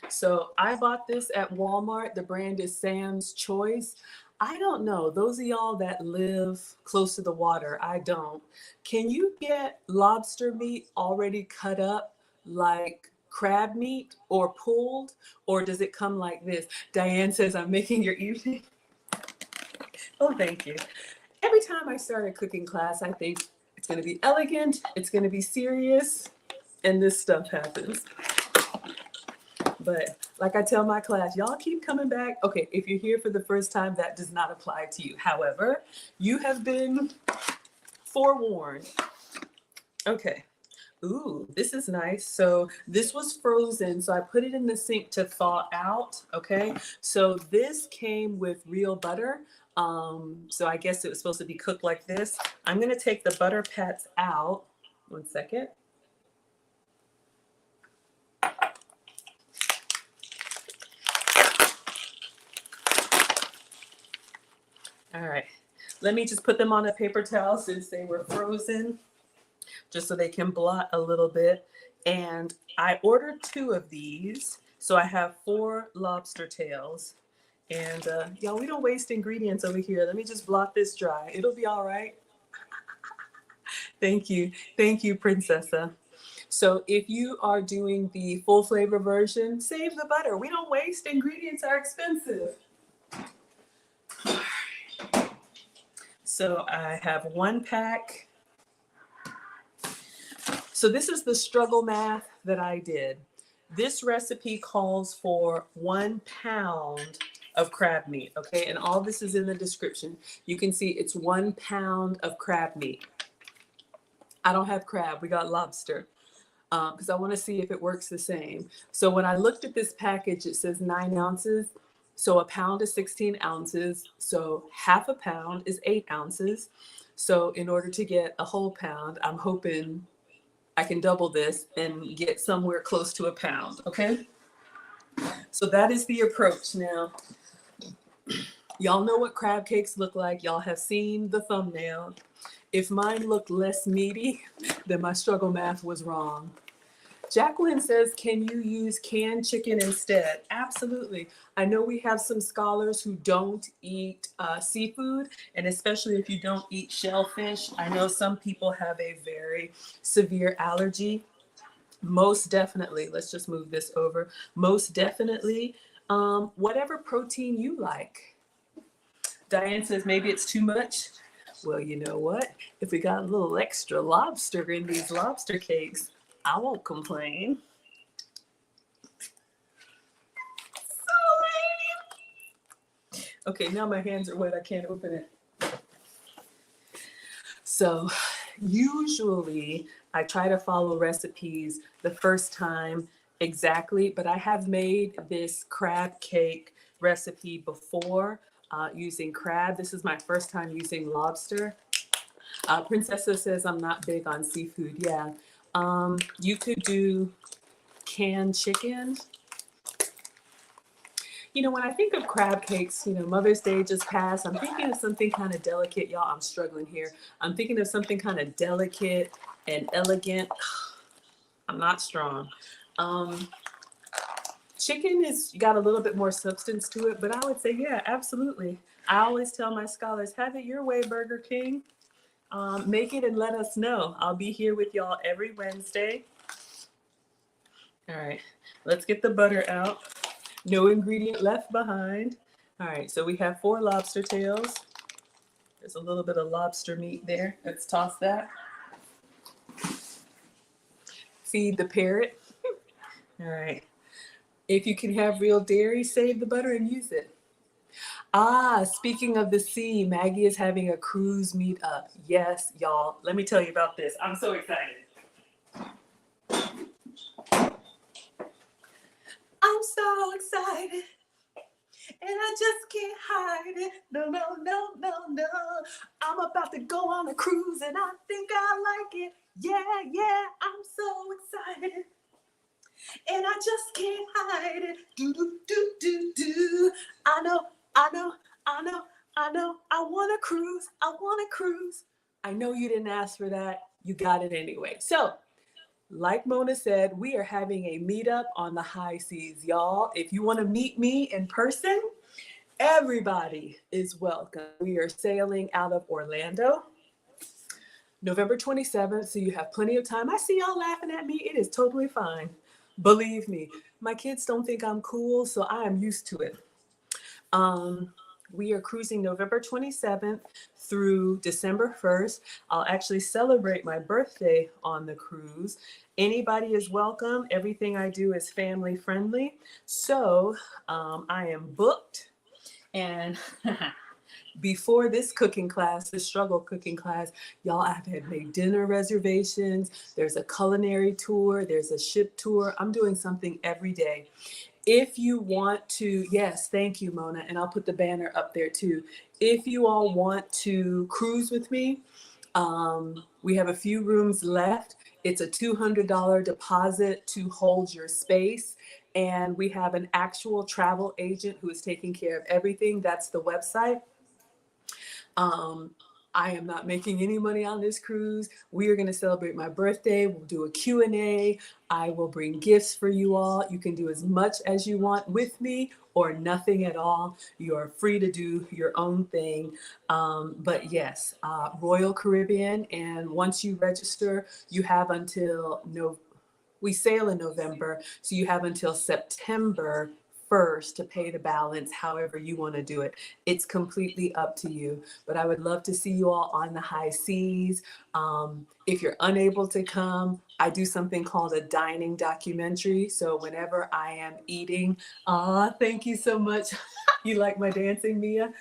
So I bought this at Walmart. The brand is Sam's Choice. I don't know. Those of y'all that live close to the water, I don't. Can you get lobster meat already cut up like crab meat or pulled? Or does it come like this? Diane says, I'm making your evening. Oh, thank you. Every time I start a cooking class, I think it's going to be elegant, it's going to be serious, and this stuff happens. But Like I tell my class, y'all keep coming back. Okay, if you're here for the first time, that does not apply to you. However, you have been forewarned. Okay. Ooh, this is nice. So this was frozen, so I put it in the sink to thaw out. Okay. So this came with real butter. So I guess it was supposed to be cooked like this. I'm gonna take the butter pats out. One second. All right. Let me just put them on a paper towel since they were frozen, just so they can blot a little bit. And I ordered 2 of these. So I have 4 lobster tails. And y'all, we don't waste ingredients over here. Let me just blot this dry. It'll be all right. Thank you. Thank you, Princessa. So if you are doing the full flavor version, save the butter. We don't waste. Ingredients are expensive. So I have 1 pack. So this is the struggle math that I did. This recipe calls for 1 pound of crab meat, okay? And all this is in the description. You can see it's 1 pound of crab meat. I don't have crab, we got lobster, because I want to see if it works the same. So when I looked at this package, it says 9 ounces. So a pound is 16 ounces. So half a pound is 8 ounces. So in order to get a whole pound, I'm hoping I can double this and get somewhere close to a pound, okay? So that is the approach. Now, y'all know what crab cakes look like. Y'all have seen the thumbnail. If mine looked less meaty, then my struggle math was wrong. Jacqueline says, can you use canned chicken instead? Absolutely. I know we have some scholars who don't eat seafood, and especially if you don't eat shellfish. I know some people have a very severe allergy. Most definitely, let's just move this over. Most definitely, whatever protein you like. Diane says, maybe it's too much. Well, you know what? If we got a little extra lobster in these lobster cakes, I won't complain. So lame. Okay, now my hands are wet. I can't open it. So usually I try to follow recipes the first time exactly, but I have made this crab cake recipe before using crab. This is my first time using lobster. Princessa says I'm not big on seafood. Yeah. You could do canned chicken. You know, when I think of crab cakes, you know, Mother's Day just passed. I'm thinking of something kind of delicate. Y'all, I'm struggling here. I'm thinking of something kind of delicate and elegant. I'm not strong. Chicken has got a little bit more substance to it, but I would say, yeah, absolutely. I always tell my scholars, have it your way, Burger King. Make it and let us know. I'll be here with y'all every Wednesday. All right, let's get the butter out. No ingredient left behind. All right, so we have 4 lobster tails. There's a little bit of lobster meat there. Let's toss that. Feed the parrot. All right. If you can have real dairy, save the butter and use it. Speaking of the sea, Maggie is having a cruise meetup. Yes, y'all. Let me tell you about this. I'm so excited. I'm so excited. And I just can't hide it. No, no, no, no, no. I'm about to go on a cruise and I think I like it. Yeah, yeah, I'm so excited. And I just can't hide it. Do, do, do, do, do. I know, I know, I know, I know. I want to cruise. I want to cruise. I know you didn't ask for that. You got it anyway. So, like Mona said, we are having a meetup on the high seas, y'all. If you want to meet me in person, everybody is welcome. We are sailing out of Orlando, November 27th, so you have plenty of time. I see y'all laughing at me. It is totally fine. Believe me, my kids don't think I'm cool, so I am used to it. We are cruising November 27th through December 1st. I'll actually celebrate my birthday on the cruise. Anybody is welcome. Everything I do is family friendly. So I am booked. And before this cooking class, this struggle cooking class, y'all, I've had made dinner reservations. There's a culinary tour. There's a ship tour. I'm doing something every day. If you want to, yes, thank you, Mona. And I'll put the banner up there too. If you all want to cruise with me, we have a few rooms left. It's a $200 deposit to hold your space. And we have an actual travel agent who is taking care of everything. That's the website. I am not making any money on this cruise. We are going to celebrate my birthday. We'll do a Q&A. I will bring gifts for you all. You can do as much as you want with me or nothing at all. You are free to do your own thing. But yes, Royal Caribbean. And once you register, you have until we sail in November, so you have until September 1st to pay the balance however you want to do it. It's completely up to you. But I would love to see you all on the high seas. If you're unable to come, I do something called a dining documentary. So whenever I am eating, thank you so much. You like my dancing, Mia?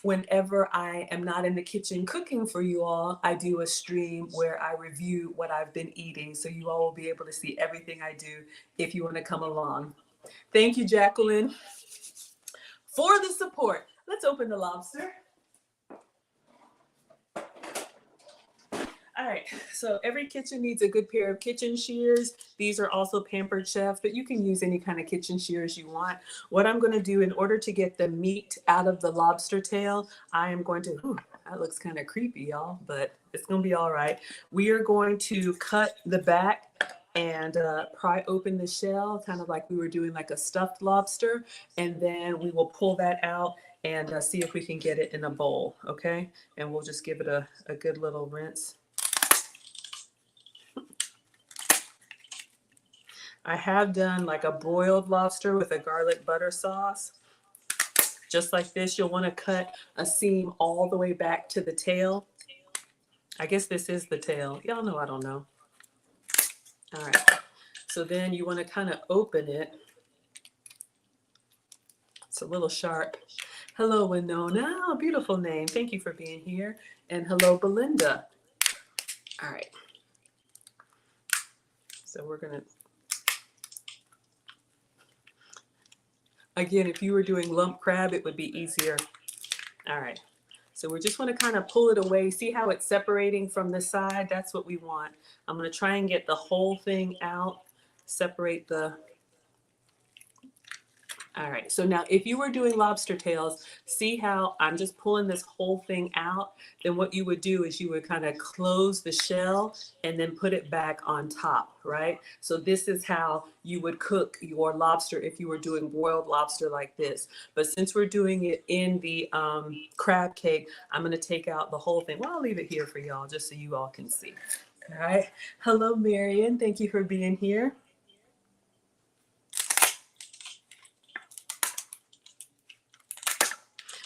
Whenever I am not in the kitchen cooking for you all, I do a stream where I review what I've been eating. So you all will be able to see everything I do if you want to come along. Thank you, Jacqueline, for the support. Let's open the lobster. All right, so every kitchen needs a good pair of kitchen shears. These are also Pampered Chef, but you can use any kind of kitchen shears you want. What I'm going to do in order to get the meat out of the lobster tail, I am going to, that looks kind of creepy, y'all, but it's going to be all right. We are going to cut the back and pry open the shell, kind of like we were doing like a stuffed lobster, and then we will pull that out and see if we can get it in a bowl, okay? And we'll just give it a good little rinse. I have done like a broiled lobster with a garlic butter sauce. Just like this, you'll want to cut a seam all the way back to the tail. I guess this is the tail. Y'all know I don't know. All right. So then you want to kind of open it. It's a little sharp. Hello, Winona. Oh, beautiful name. Thank you for being here. And hello, Belinda. All right. So we're going to, again, if you were doing lump crab, it would be easier. All right. So we just want to kind of pull it away. See how it's separating from the side? That's what we want. I'm going to try and get the whole thing out, separate the... All right, so now if you were doing lobster tails, see how I'm just pulling this whole thing out? Then what you would do is you would kind of close the shell and then put it back on top, right? So this is how you would cook your lobster if you were doing boiled lobster like this. But since we're doing it in the crab cake, I'm gonna take out the whole thing. Well, I'll leave it here for y'all just so you all can see. All right, hello, Marion, thank you for being here.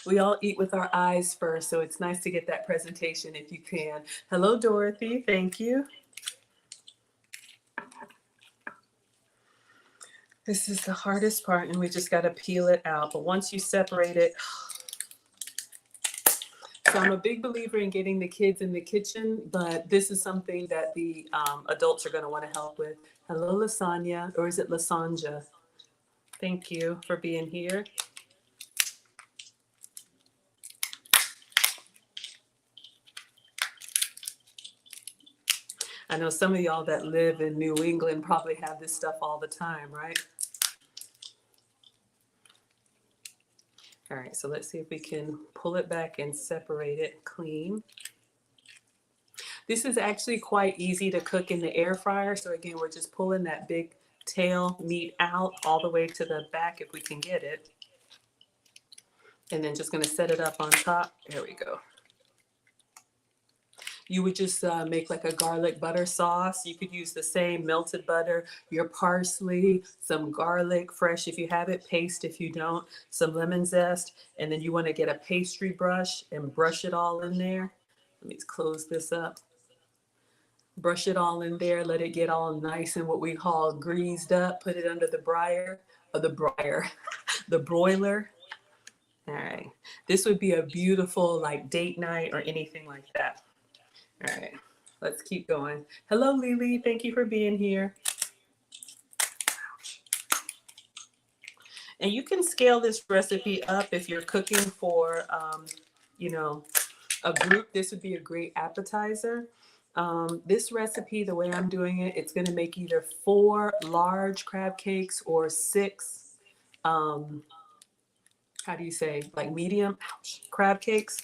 We all eat with our eyes first, so it's nice to get that presentation if you can. Hello, Dorothy. Thank you. This is the hardest part, and we just got to peel it out. But once you separate it, so I'm a big believer in getting the kids in the kitchen, but this is something that the adults are going to want to help with. Hello, Lasagna, or is it Lasanja? Thank you for being here. I know some of y'all that live in New England probably have this stuff all the time, right? All right, so let's see if we can pull it back and separate it clean. This is actually quite easy to cook in the air fryer. So again, we're just pulling that big tail meat out all the way to the back if we can get it. And then just gonna set it up on top. There we go. you would just make like a garlic butter sauce. You could use the same melted butter, your parsley, some garlic fresh if you have it, paste if you don't, some lemon zest, and then you want to get a pastry brush and brush it all in there. Let me close this up. Brush it all in there, let it get all nice and what we call greased up. Put it under the the broiler. All right. This would be a beautiful like date night or anything like that. All right. Let's keep going. Hello, Lily. Thank you for being here. And you can scale this recipe up if you're cooking for, you know, a group. This would be a great appetizer. This recipe, the way I'm doing it, it's going to make either 4 large crab cakes or 6, how do you say, like medium crab cakes.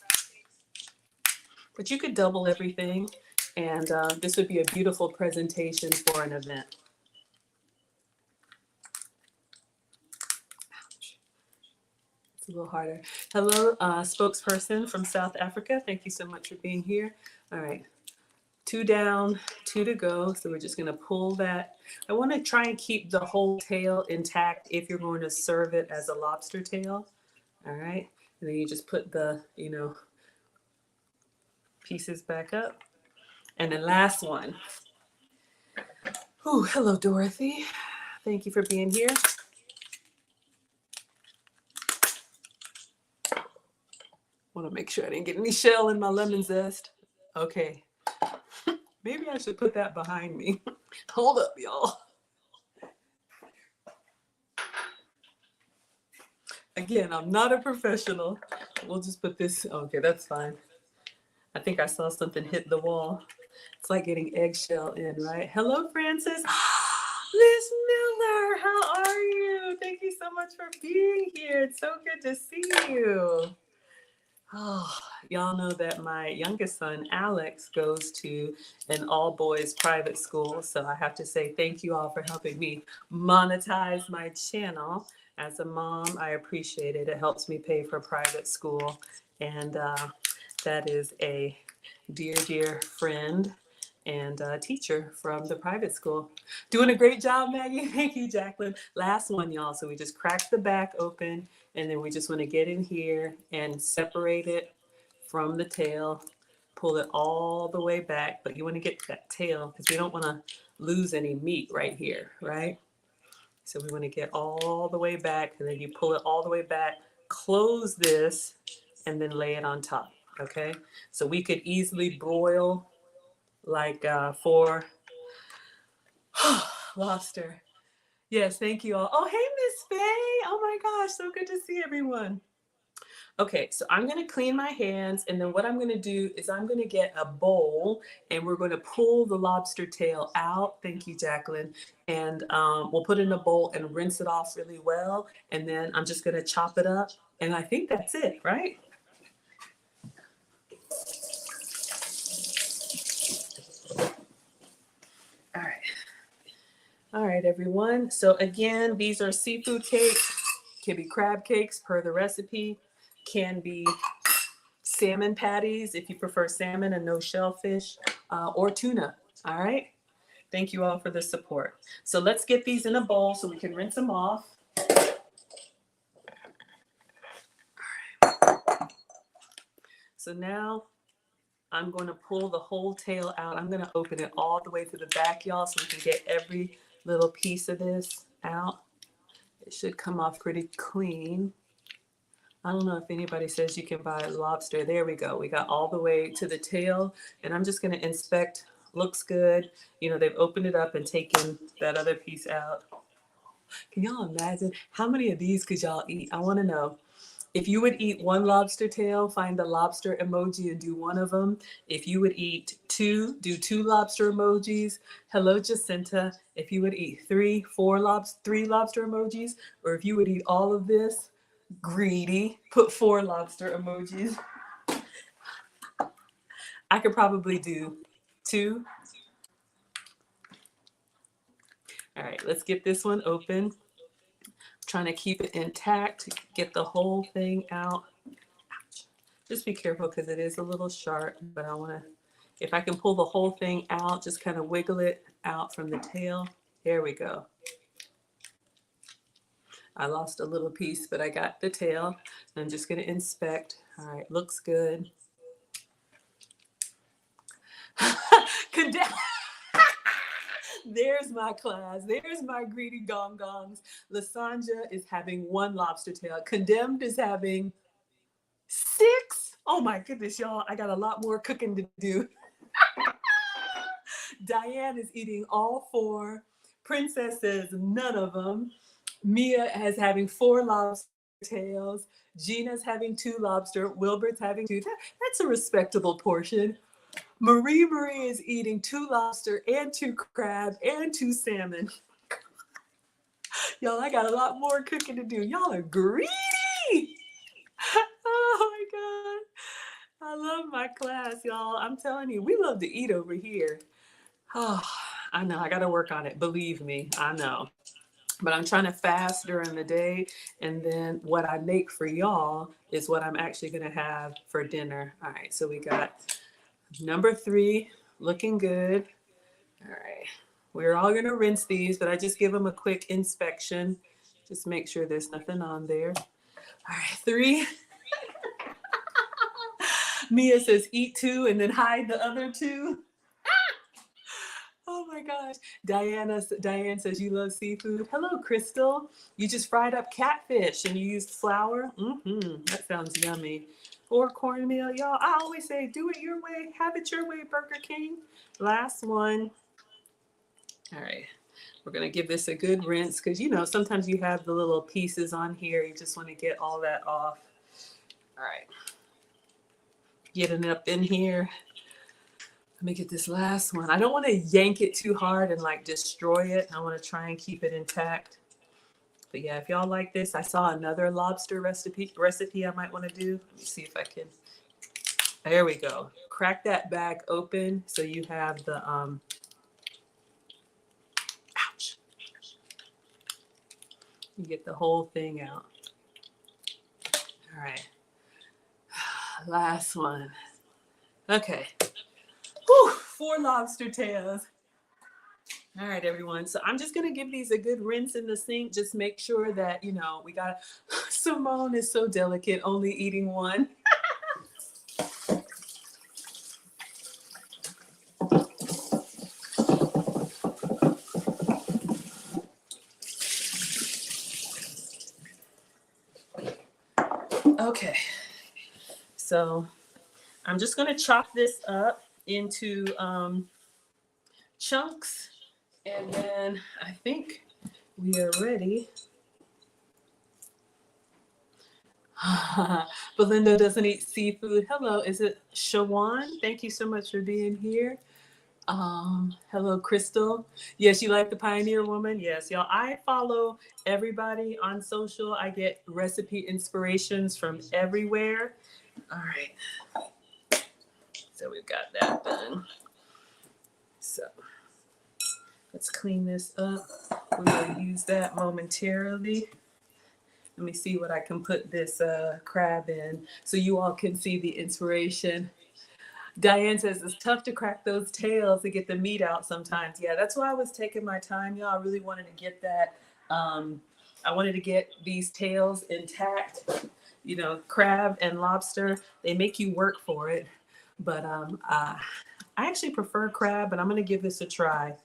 But you could double everything, and this would be a beautiful presentation for an event. It's a little harder. Hello, spokesperson from South Africa. Thank you so much for being here. All right. 2 down, 2 to go. So we're just going to pull that. I want to try and keep the whole tail intact if you're going to serve it as a lobster tail. All right. And then you just put the, pieces back up. And then last one. Oh, hello, Dorothy. Thank you for being here. Want to make sure I didn't get any shell in my lemon zest. Okay. Maybe I should put that behind me. Hold up, y'all. Again, I'm not a professional. We'll just put this. Okay, that's fine. I think I saw something hit the wall. It's like getting eggshell in, right? Hello, Francis. Miss Miller, how are you? Thank you so much for being here. It's so good to see you. Oh, y'all know that my youngest son, Alex, goes to an all-boys private school. So I have to say thank you all for helping me monetize my channel. As a mom, I appreciate it. It helps me pay for private school. And that is a dear, dear friend and teacher from the private school. Doing a great job, Maggie. Thank you, Jacqueline. Last one, y'all. So we just crack the back open, and then we just want to get in here and separate it from the tail, pull it all the way back. But you want to get that tail because we don't want to lose any meat right here, right? So we want to get all the way back, and then you pull it all the way back, close this, and then lay it on top, okay? So we could easily broil like 4 lobster. Yes, thank you all. Oh, hey, Miss Faye. Oh my gosh, so good to see everyone. Okay, so I'm going to clean my hands, and then what I'm going to do is I'm going to get a bowl, and we're going to pull the lobster tail out. Thank you, Jacqueline. And we'll put it in a bowl and rinse it off really well, and then I'm just going to chop it up, and I think that's it, right? All right. All right, everyone. So again, these are seafood cakes. Can be crab cakes per the recipe. Can be salmon patties if you prefer salmon and no shellfish, or tuna. All right. Thank you all for the support. So let's get these in a bowl so we can rinse them off. All right. So now I'm going to pull the whole tail out. I'm going to open it all the way to the back, y'all, so we can get every little piece of this out. It should come off pretty clean. I don't know if anybody says you can buy lobster. There we go. We got all the way to the tail, and I'm just going to inspect. Looks good. They've opened it up and taken that other piece out. Can y'all imagine how many of these could y'all eat? I want to know. If you would eat 1 lobster tail, find the lobster emoji and do 1 of them. If you would eat 2, do 2 lobster emojis. Hello, Jacinta. If you would eat 3 lobster emojis, or if you would eat all of this, greedy, put 4 lobster emojis. I could probably do 2. All right, let's get this one open. Trying to keep it intact, get the whole thing out. Ouch. Just be careful because it is a little sharp, but I want to If I can pull the whole thing out, just kind of wiggle it out from the tail. There we go. I lost a little piece, but I got the tail. I'm just going to inspect. All right, looks good. There's my class. There's my greedy gong gongs. Lasanja is having 1 lobster tail. Condemned is having 6. Oh my goodness, y'all. I got a lot more cooking to do. Diane is eating all 4. Princess says none of them. Mia is having 4 lobster tails. Gina's having 2 lobster. Wilbert's having 2. That's a respectable portion. Marie is eating 2 lobster and 2 crab and 2 salmon. Y'all, I got a lot more cooking to do. Y'all are greedy. Oh my God. I love my class, y'all. I'm telling you, we love to eat over here. Oh, I know. I got to work on it. Believe me, I know. But I'm trying to fast during the day. And then what I make for y'all is what I'm actually going to have for dinner. All right. So we got number 3 looking good. All right. We're all going to rinse these, but I just give them a quick inspection. Just make sure there's nothing on there. All right. 3. Mia says eat 2 and then hide the other 2. Oh my gosh. Diane says you love seafood. Hello, Crystal. You just fried up catfish and you used flour. That sounds yummy. Or cornmeal. Y'all, I always say do it your way. Have it your way, Burger King. Last one. All right. We're going to give this a good rinse because, you know, sometimes you have the little pieces on here. You just want to get all that off. All right. Getting it up in here. Let me get this last one. I don't want to yank it too hard and like destroy it. I want to try and keep it intact. But yeah, if y'all like this, I saw another lobster recipe I might want to do. Let me see if I can. There we go. Crack that bag open so you have the ouch. You get the whole thing out. All right. Last one. Okay. Whew, 4 lobster tails. All right, everyone. So I'm just going to give these a good rinse in the sink. Just make sure that, you know, we got, Simone is so delicate, only eating 1. Okay. So I'm just going to chop this up into chunks. And then I think we are ready. Belinda doesn't eat seafood. Hello, is it Shawan? Thank you so much for being here. Hello, Crystal. Yes, you like the Pioneer Woman? Yes, y'all. I follow everybody on social. I get recipe inspirations from everywhere. All right. So we've got that done. So let's clean this up. We will use that momentarily. Let me see what I can put this crab in so you all can see the inspiration. Diane says it's tough to crack those tails to get the meat out sometimes. Yeah, that's why I was taking my time, y'all. I really wanted to get that. I wanted to get these tails intact. You know, crab and lobster, they make you work for it. But I actually prefer crab, but I'm going to give this a try.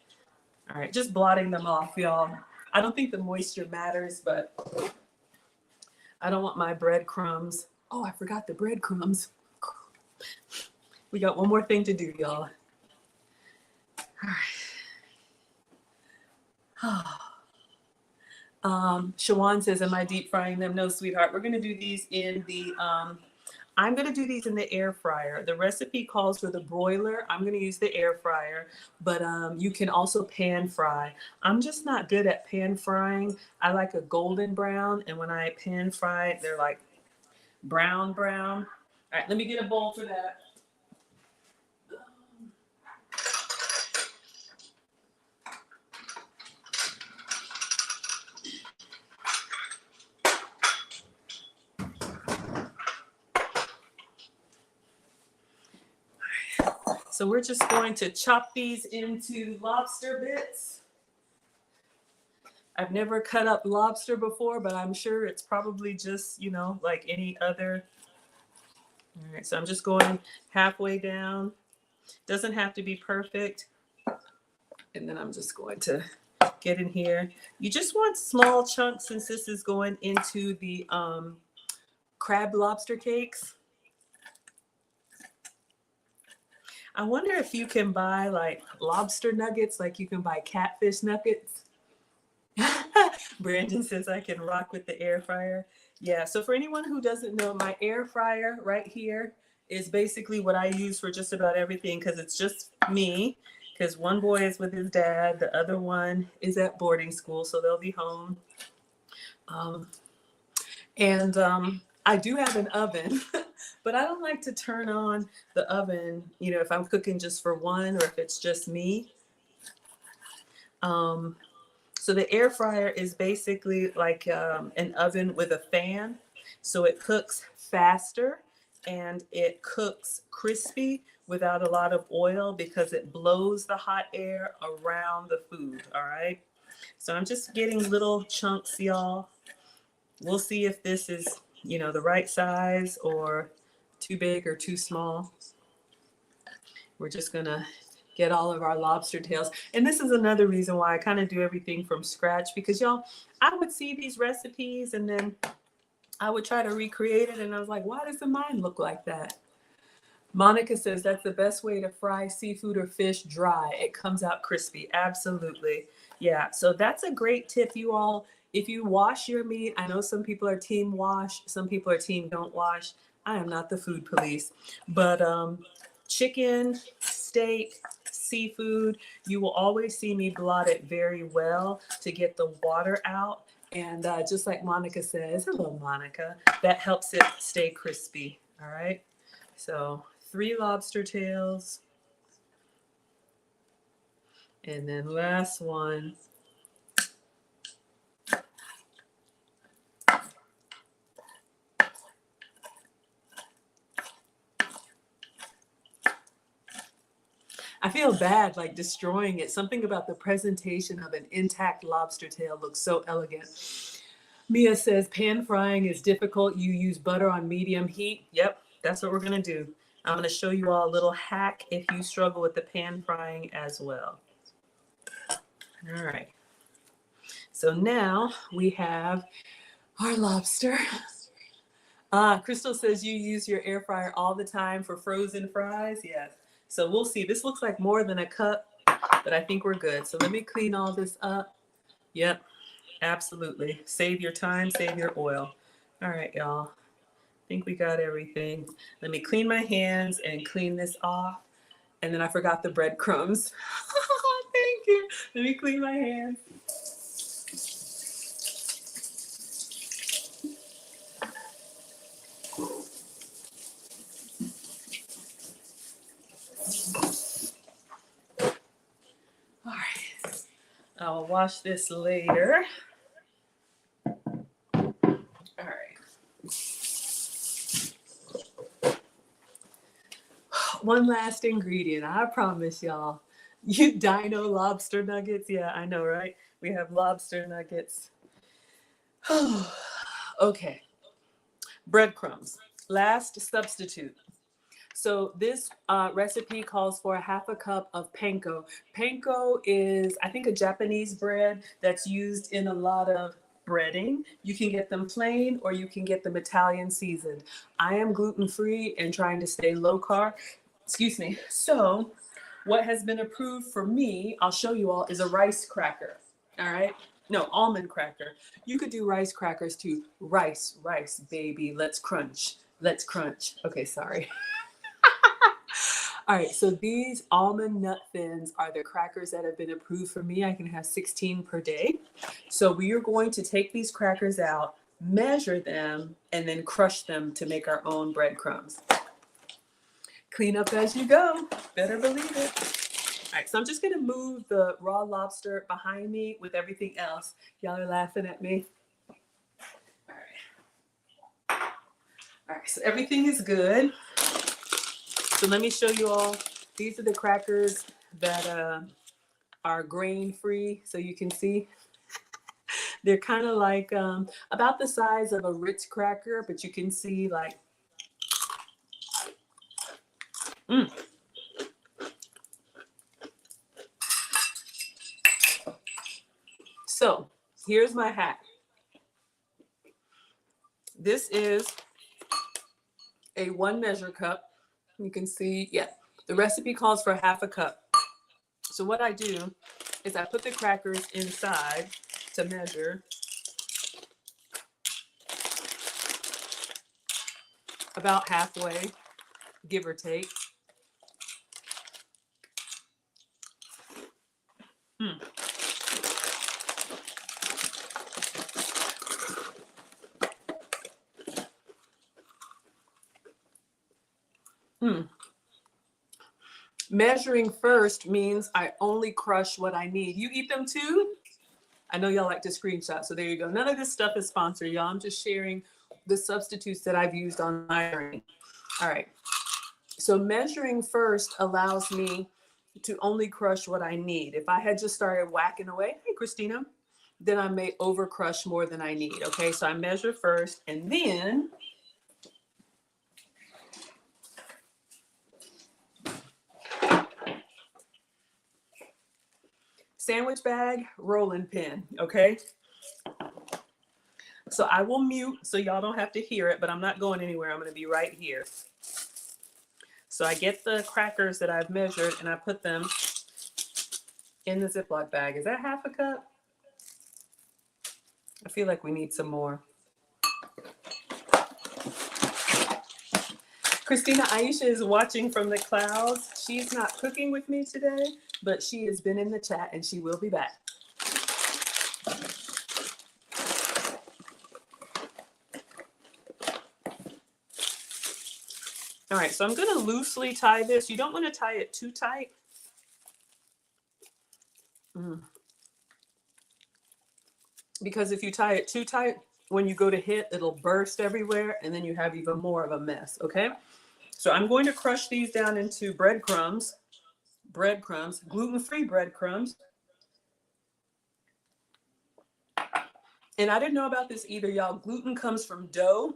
All right, just blotting them off, y'all. I don't think the moisture matters, but I don't want my breadcrumbs. Oh, I forgot the breadcrumbs. We got one more thing to do, y'all. All right. Shawan says, am I deep frying them? No, sweetheart. We're going to do these in the, I'm going to do these in the air fryer. The recipe calls for the broiler. I'm going to use the air fryer, but you can also pan fry. I'm just not good at pan frying. I like a golden brown, and when I pan fry, they're like brown. All right, let me get a bowl for that. So So we're just going to chop these into lobster bits. I've never cut up lobster before, but I'm sure it's probably just, you know, like any other. All right, so I'm just going halfway down. Doesn't have to be perfect. And then I'm just going to get in here. You just want small chunks since this is going into the crab lobster cakes. I wonder if you can buy like lobster nuggets, like you can buy catfish nuggets. Brandon says I can rock with the air fryer. Yeah, so for anyone who doesn't know, my air fryer right here is basically what I use for just about everything because it's just me. Because one boy is with his dad, the other one is at boarding school, so they'll be home. I do have an oven, but I don't like to turn on the oven, you know, if I'm cooking just for one or if it's just me. So the air fryer is basically like an oven with a fan. So it cooks faster and it cooks crispy without a lot of oil because it blows the hot air around the food. All right. So I'm just getting little chunks, y'all. We'll see if this is, you know, the right size or too big or too small. We're just going to get all of our lobster tails. And this is another reason why I kind of do everything from scratch because, y'all, I would see these recipes and then I would try to recreate it. And I was like, why doesn't mine look like that? Monica says that's the best way to fry seafood or fish dry. It comes out crispy. Absolutely. Yeah. So that's a great tip, you all. If you wash your meat, I know some people are team wash, some people are team don't wash. I am not the food police, but chicken, steak, seafood, you will always see me blot it very well to get the water out. And just like Monica says, hello, Monica, that helps it stay crispy. All right. So 3 lobster tails. And then last one. I feel bad like destroying it. Something about the presentation of an intact lobster tail looks so elegant. Mia says pan frying is difficult. You use butter on medium heat. Yep, that's what we're going to do. I'm going to show you all a little hack if you struggle with the pan frying as well. All right. So now we have our lobster. Crystal says you use your air fryer all the time for frozen fries. Yes. So we'll see. This looks like more than a cup, but I think we're good. So let me clean all this up. Yep, absolutely. Save your time, save your oil. All right, y'all. I think we got everything. Let me clean my hands and clean this off. And then I forgot the breadcrumbs. Thank you. Let me clean my hands. All right. I'll wash this later. All right. One last ingredient, I promise y'all. You dino lobster nuggets. Yeah, I know, right? We have lobster nuggets. Okay. Breadcrumbs. Last substitute. So this recipe calls for 1/2 cup of panko. Panko is, I think, a Japanese bread that's used in a lot of breading. You can get them plain or you can get them Italian seasoned. I am gluten-free and trying to stay low carb. Excuse me. So what has been approved for me, I'll show you all, is a rice cracker. All right. No, almond cracker. You could do rice crackers too. Rice, baby. Let's crunch. Let's crunch. Okay, sorry. All right, so these almond nut thins are the crackers that have been approved for me. I can have 16 per day. So we are going to take these crackers out, measure them, and then crush them to make our own breadcrumbs. Clean up as you go. Better believe it. All right, so I'm just going to move the raw lobster behind me with everything else. Y'all are laughing at me. All right. All right, so everything is good. So let me show you all These are the crackers that are grain free. So you can see they're kind of like about the size of a Ritz cracker, but you can see like, mm. So here's my hack. This is a 1 measure cup. You can see, yeah, the recipe calls for half a cup. So what I do is I put the crackers inside to measure about halfway, give or take. Mm. Mm. Measuring first means I only crush what I need. You eat them too? I know y'all like to screenshot, so there you go. None of this stuff is sponsored, y'all. I'm just sharing the substitutes that I've used on my journey. All right. So measuring first allows me to only crush what I need. If I had just started whacking away, hey, Christina, then I may over crush more than I need. Okay, so I measure first and then sandwich bag, rolling pin. Okay, so I will mute so y'all don't have to hear it, but I'm not going anywhere. I'm going to be right here. So I get the crackers that I've measured and I put them in the Ziploc bag. Is that half a cup? I feel like we need some more. Christina Aisha is watching from the clouds. She's not cooking with me today, but she has been in the chat and she will be back. All right, so I'm going to loosely tie this. You don't want to tie it too tight. Because if you tie it too tight, when you go to hit, it'll burst everywhere and then you have even more of a mess, okay? So I'm going to crush these down into breadcrumbs, gluten-free breadcrumbs. And I didn't know about this either, y'all. Gluten comes from dough.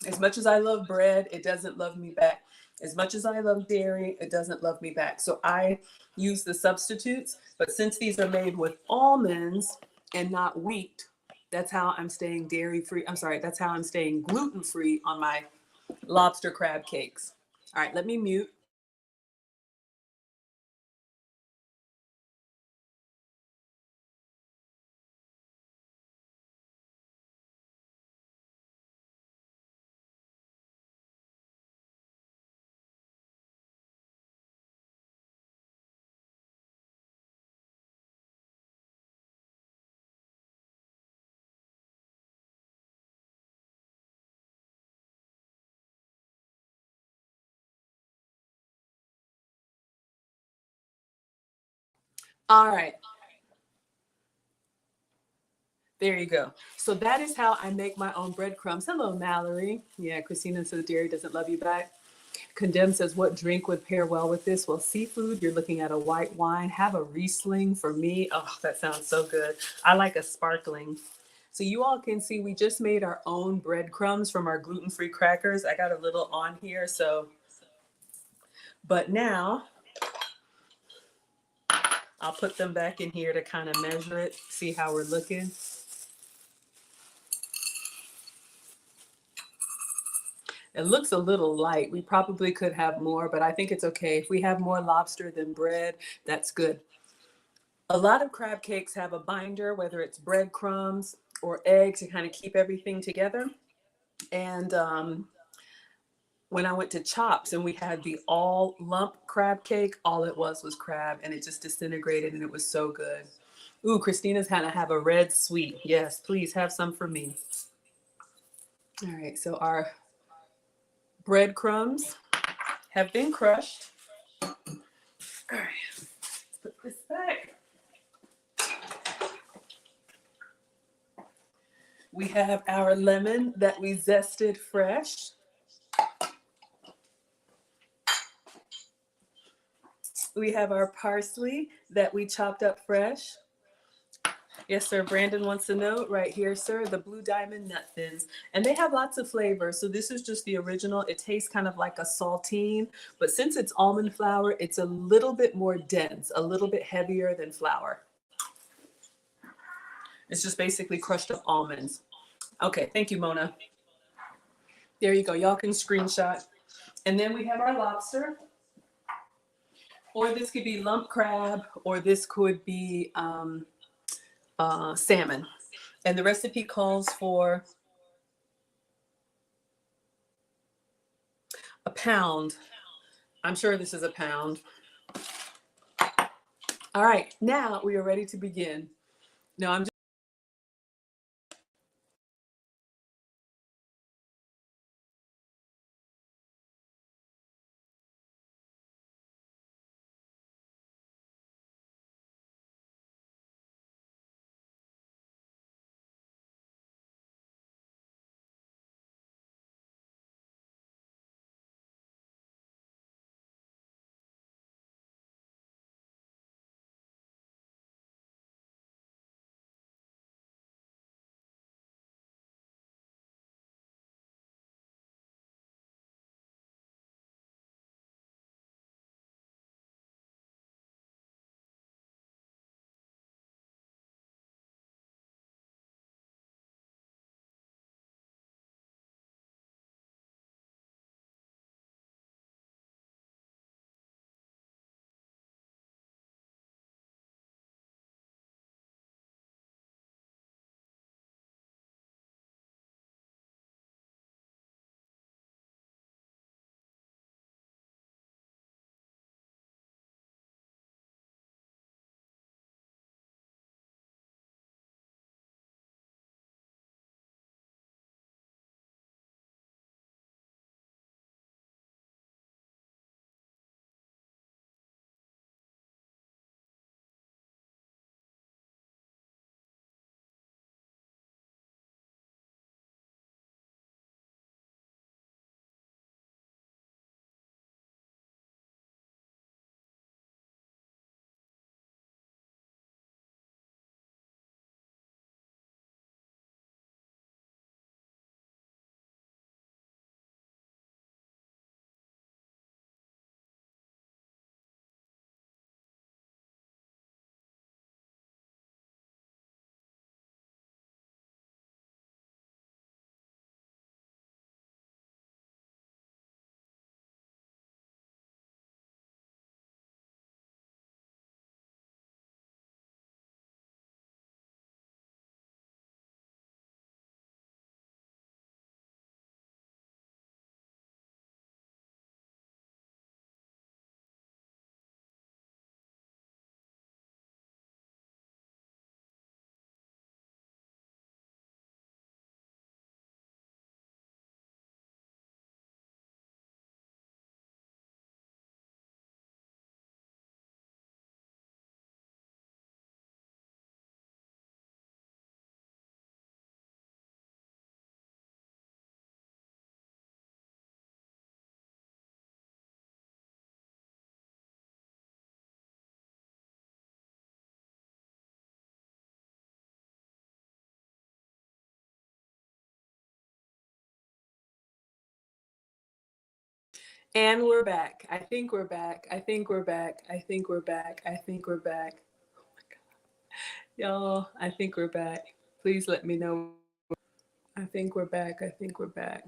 As much as I love bread, it doesn't love me back. As much as I love dairy, it doesn't love me back. So I use the substitutes, but since these are made with almonds and not wheat, that's how I'm staying dairy-free. I'm sorry, that's how I'm staying gluten-free on my lobster crab cakes. All right, let me mute. All right. There you go. So that is how I make my own breadcrumbs. Hello, Mallory. Yeah, Christina says dairy doesn't love you back. Condemn says, what drink would pair well with this? Well, seafood, you're looking at a white wine. Have a Riesling for me. Oh, that sounds so good. I like a sparkling. So you all can see we just made our own breadcrumbs from our gluten-free crackers. I got a little on here, so. But now I'll put them back in here to kind of measure it, see how we're looking. It looks a little light. We probably could have more, but I think it's okay. If we have more lobster than bread, that's good. A lot of crab cakes have a binder, whether it's breadcrumbs or eggs, to kind of keep everything together. And when I went to Chops and we had the all lump crab cake, all it was crab and it just disintegrated and it was so good. Ooh, Christina's kind of have a red sweet. Yes, please have some for me. All right, so our breadcrumbs have been crushed. All right, let's put this back. We have our lemon that we zested fresh. We have our parsley that we chopped up fresh. Yes, sir. Brandon wants to know right here, sir, the Blue Diamond nut thins. And they have lots of flavor. So this is just the original. It tastes kind of like a saltine, but since it's almond flour, it's a little bit more dense, a little bit heavier than flour. It's just basically crushed up almonds. Okay, thank you, Mona. There you go. Y'all can screenshot. And then we have our lobster. Or this could be lump crab, or this could be salmon. And the recipe calls for a pound. I'm sure this is a pound. All right, now we are ready to begin. Now I'm just and we're back. I think we're back. I think we're back. I think we're back. I think we're back. Oh my God. Y'all, I think we're back. Please let me know. I think we're back. I think we're back.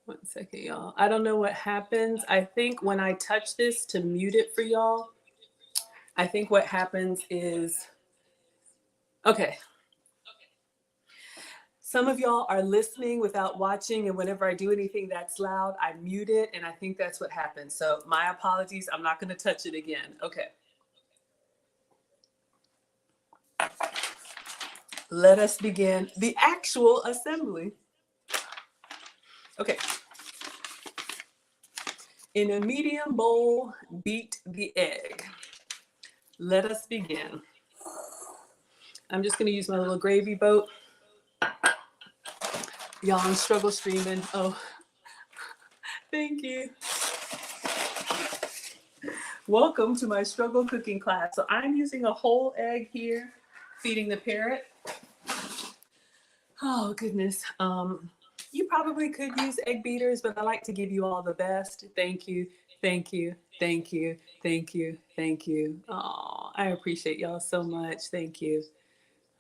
One second, y'all. I don't know what happens. I think when I touch this to mute it for y'all, I think what happens is, okay. Some of y'all are listening without watching, and whenever I do anything that's loud, I mute it, and I think that's what happens. So my apologies. I'm not going to touch it again. Okay. Let us begin the actual assembly. Okay. In a medium bowl, beat the egg. Let us begin. I'm just going to use my little gravy boat. Y'all, I'm struggle streaming. Oh, thank you. Welcome to my struggle cooking class. So I'm using a whole egg here, feeding the parrot. Oh goodness. You probably could use egg beaters, but I like to give you all the best. Thank you, thank you, thank you, thank you, thank you. Oh, I appreciate y'all so much. Thank you.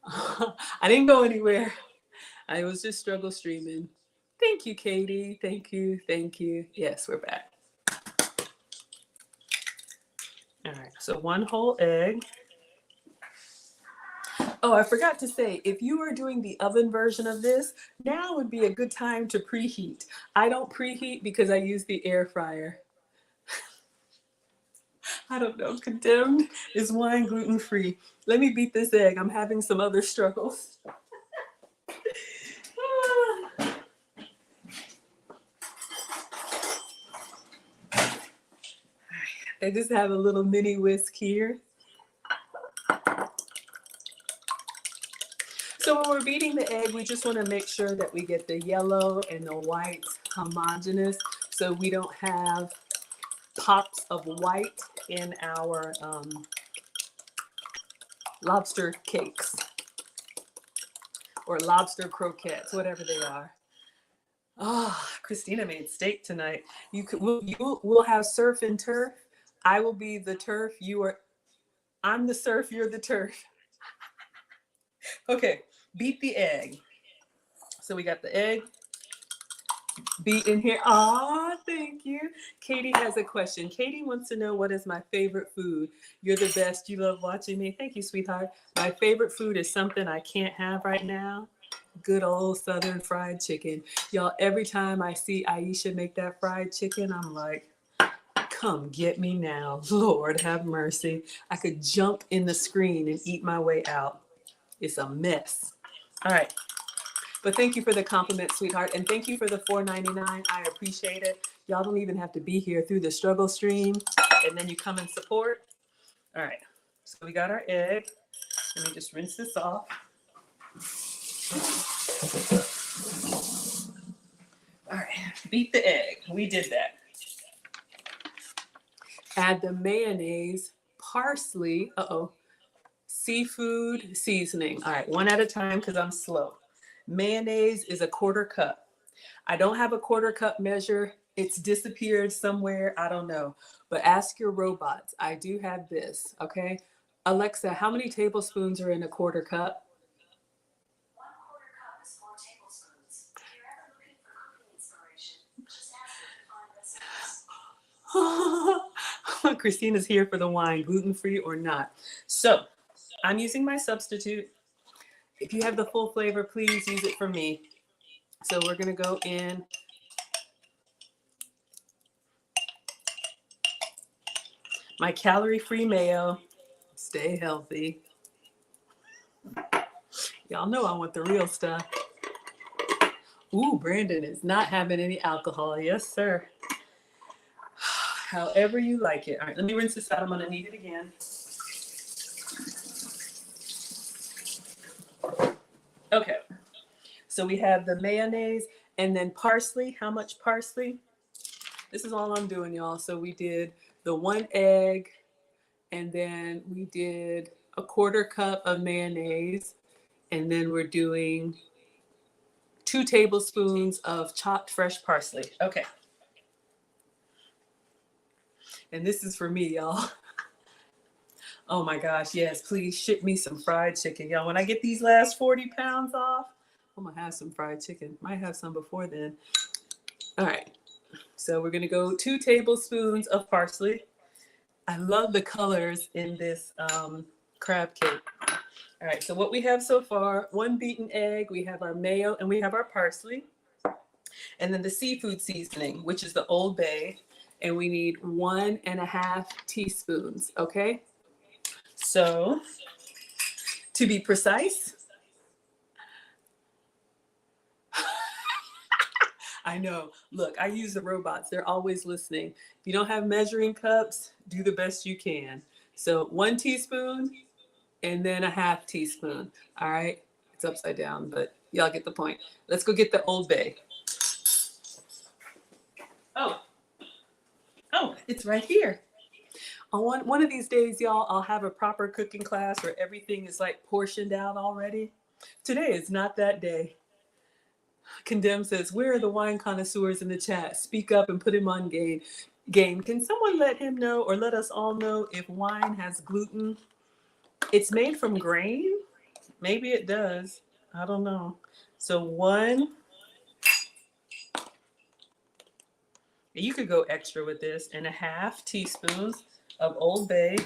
I didn't go anywhere. I was just struggle streaming. Thank you, Katie. Thank you, thank you. Yes, we're back. All right, so one whole egg. Oh, I forgot to say, if you are doing the oven version of this, now would be a good time to preheat. I don't preheat because I use the air fryer. I don't know, condemned is wine gluten-free. Let me beat this egg. I'm having some other struggles. I just have a little mini whisk here. So when we're beating the egg, we just want to make sure that we get the yellow and the whites homogeneous so we don't have pops of white in our lobster cakes or lobster croquettes, whatever they are. Oh, Christina made steak tonight. We'll have surf and turf. I will be the turf. I'm the surf, you're the turf. Okay, beat the egg. So we got the egg beat in here. Aw, thank you. Katie has a question. Katie wants to know, what is my favorite food? You're the best. You love watching me. Thank you, sweetheart. My favorite food is something I can't have right now. Good old Southern fried chicken. Y'all, every time I see Aisha make that fried chicken, I'm like, come get me now. Lord have mercy. I could jump in the screen and eat my way out. It's a mess. All right. But thank you for the compliment, sweetheart. And thank you for the $4.99. I appreciate it. Y'all don't even have to be here through the struggle stream. And then you come and support. All right. So we got our egg. Let me just rinse this off. All right. Beat the egg. We did that. Add the mayonnaise, parsley. Seafood seasoning. All right. One at a time because I'm slow. Mayonnaise is a 1/4 cup. I don't have a 1/4 cup measure. It's disappeared somewhere. I don't know. But ask your robots. I do have this. Okay. Alexa, how many tablespoons are in a 1/4 cup? 1/4 cup is 4 tablespoons. If you're ever looking for cooking inspiration, just ask her to find recipes. Christina's here for the wine, gluten-free or not. So I'm using my substitute. If you have the full flavor, please use it for me. So we're going to go in. My calorie-free mayo. Stay healthy. Y'all know I want the real stuff. Ooh, Brandon is not having any alcohol. Yes, sir. However you like it. All right, let me rinse this out. I'm going to need it again. Okay. So we have the mayonnaise and then parsley. How much parsley? This is all I'm doing, y'all. So we did the 1 egg, and then we did a 1/4 cup of mayonnaise, and then we're doing 2 tablespoons of chopped fresh parsley. Okay. And this is for me, y'all. Oh my gosh, yes, please ship me some fried chicken. Y'all, when I get these last 40 pounds off, I'm gonna have some fried chicken. Might have some before then. All right, so we're gonna go 2 tablespoons of parsley. I love the colors in this crab cake. All right, so what we have so far, 1 beaten egg, we have our mayo, and we have our parsley. And then the seafood seasoning, which is the Old Bay, and we need 1.5 teaspoons, okay? So, to be precise, I know, look, I use the robots. They're always listening. If you don't have measuring cups, do the best you can. So 1 teaspoon and then 1/2 teaspoon, all right? It's upside down, but y'all get the point. Let's go get the Old Bay. Oh, it's right here. On one of these days, y'all, I'll have a proper cooking class where everything is like portioned out already. Today is not that day. Condemn says, where are the wine connoisseurs in the chat? Speak up and put him on game. Can someone let him know or let us all know if wine has gluten? It's made from grain. Maybe it does. I don't know. So you could go extra with this, and a half teaspoons of Old Bay,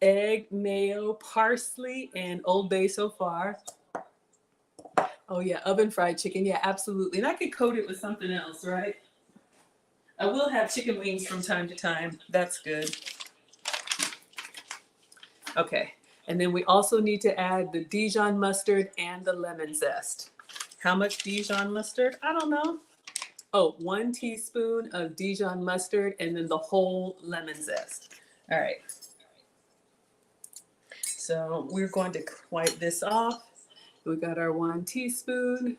egg, mayo, parsley, and Old Bay so far. Oh yeah, oven fried chicken. Yeah, absolutely. And I could coat it with something else, right? I will have chicken wings from time to time. That's good. Okay. And then we also need to add the Dijon mustard and the lemon zest. How much Dijon mustard? I don't know. Oh, 1 teaspoon of Dijon mustard and then the whole lemon zest. All right. So we're going to wipe this off. We got our 1 teaspoon.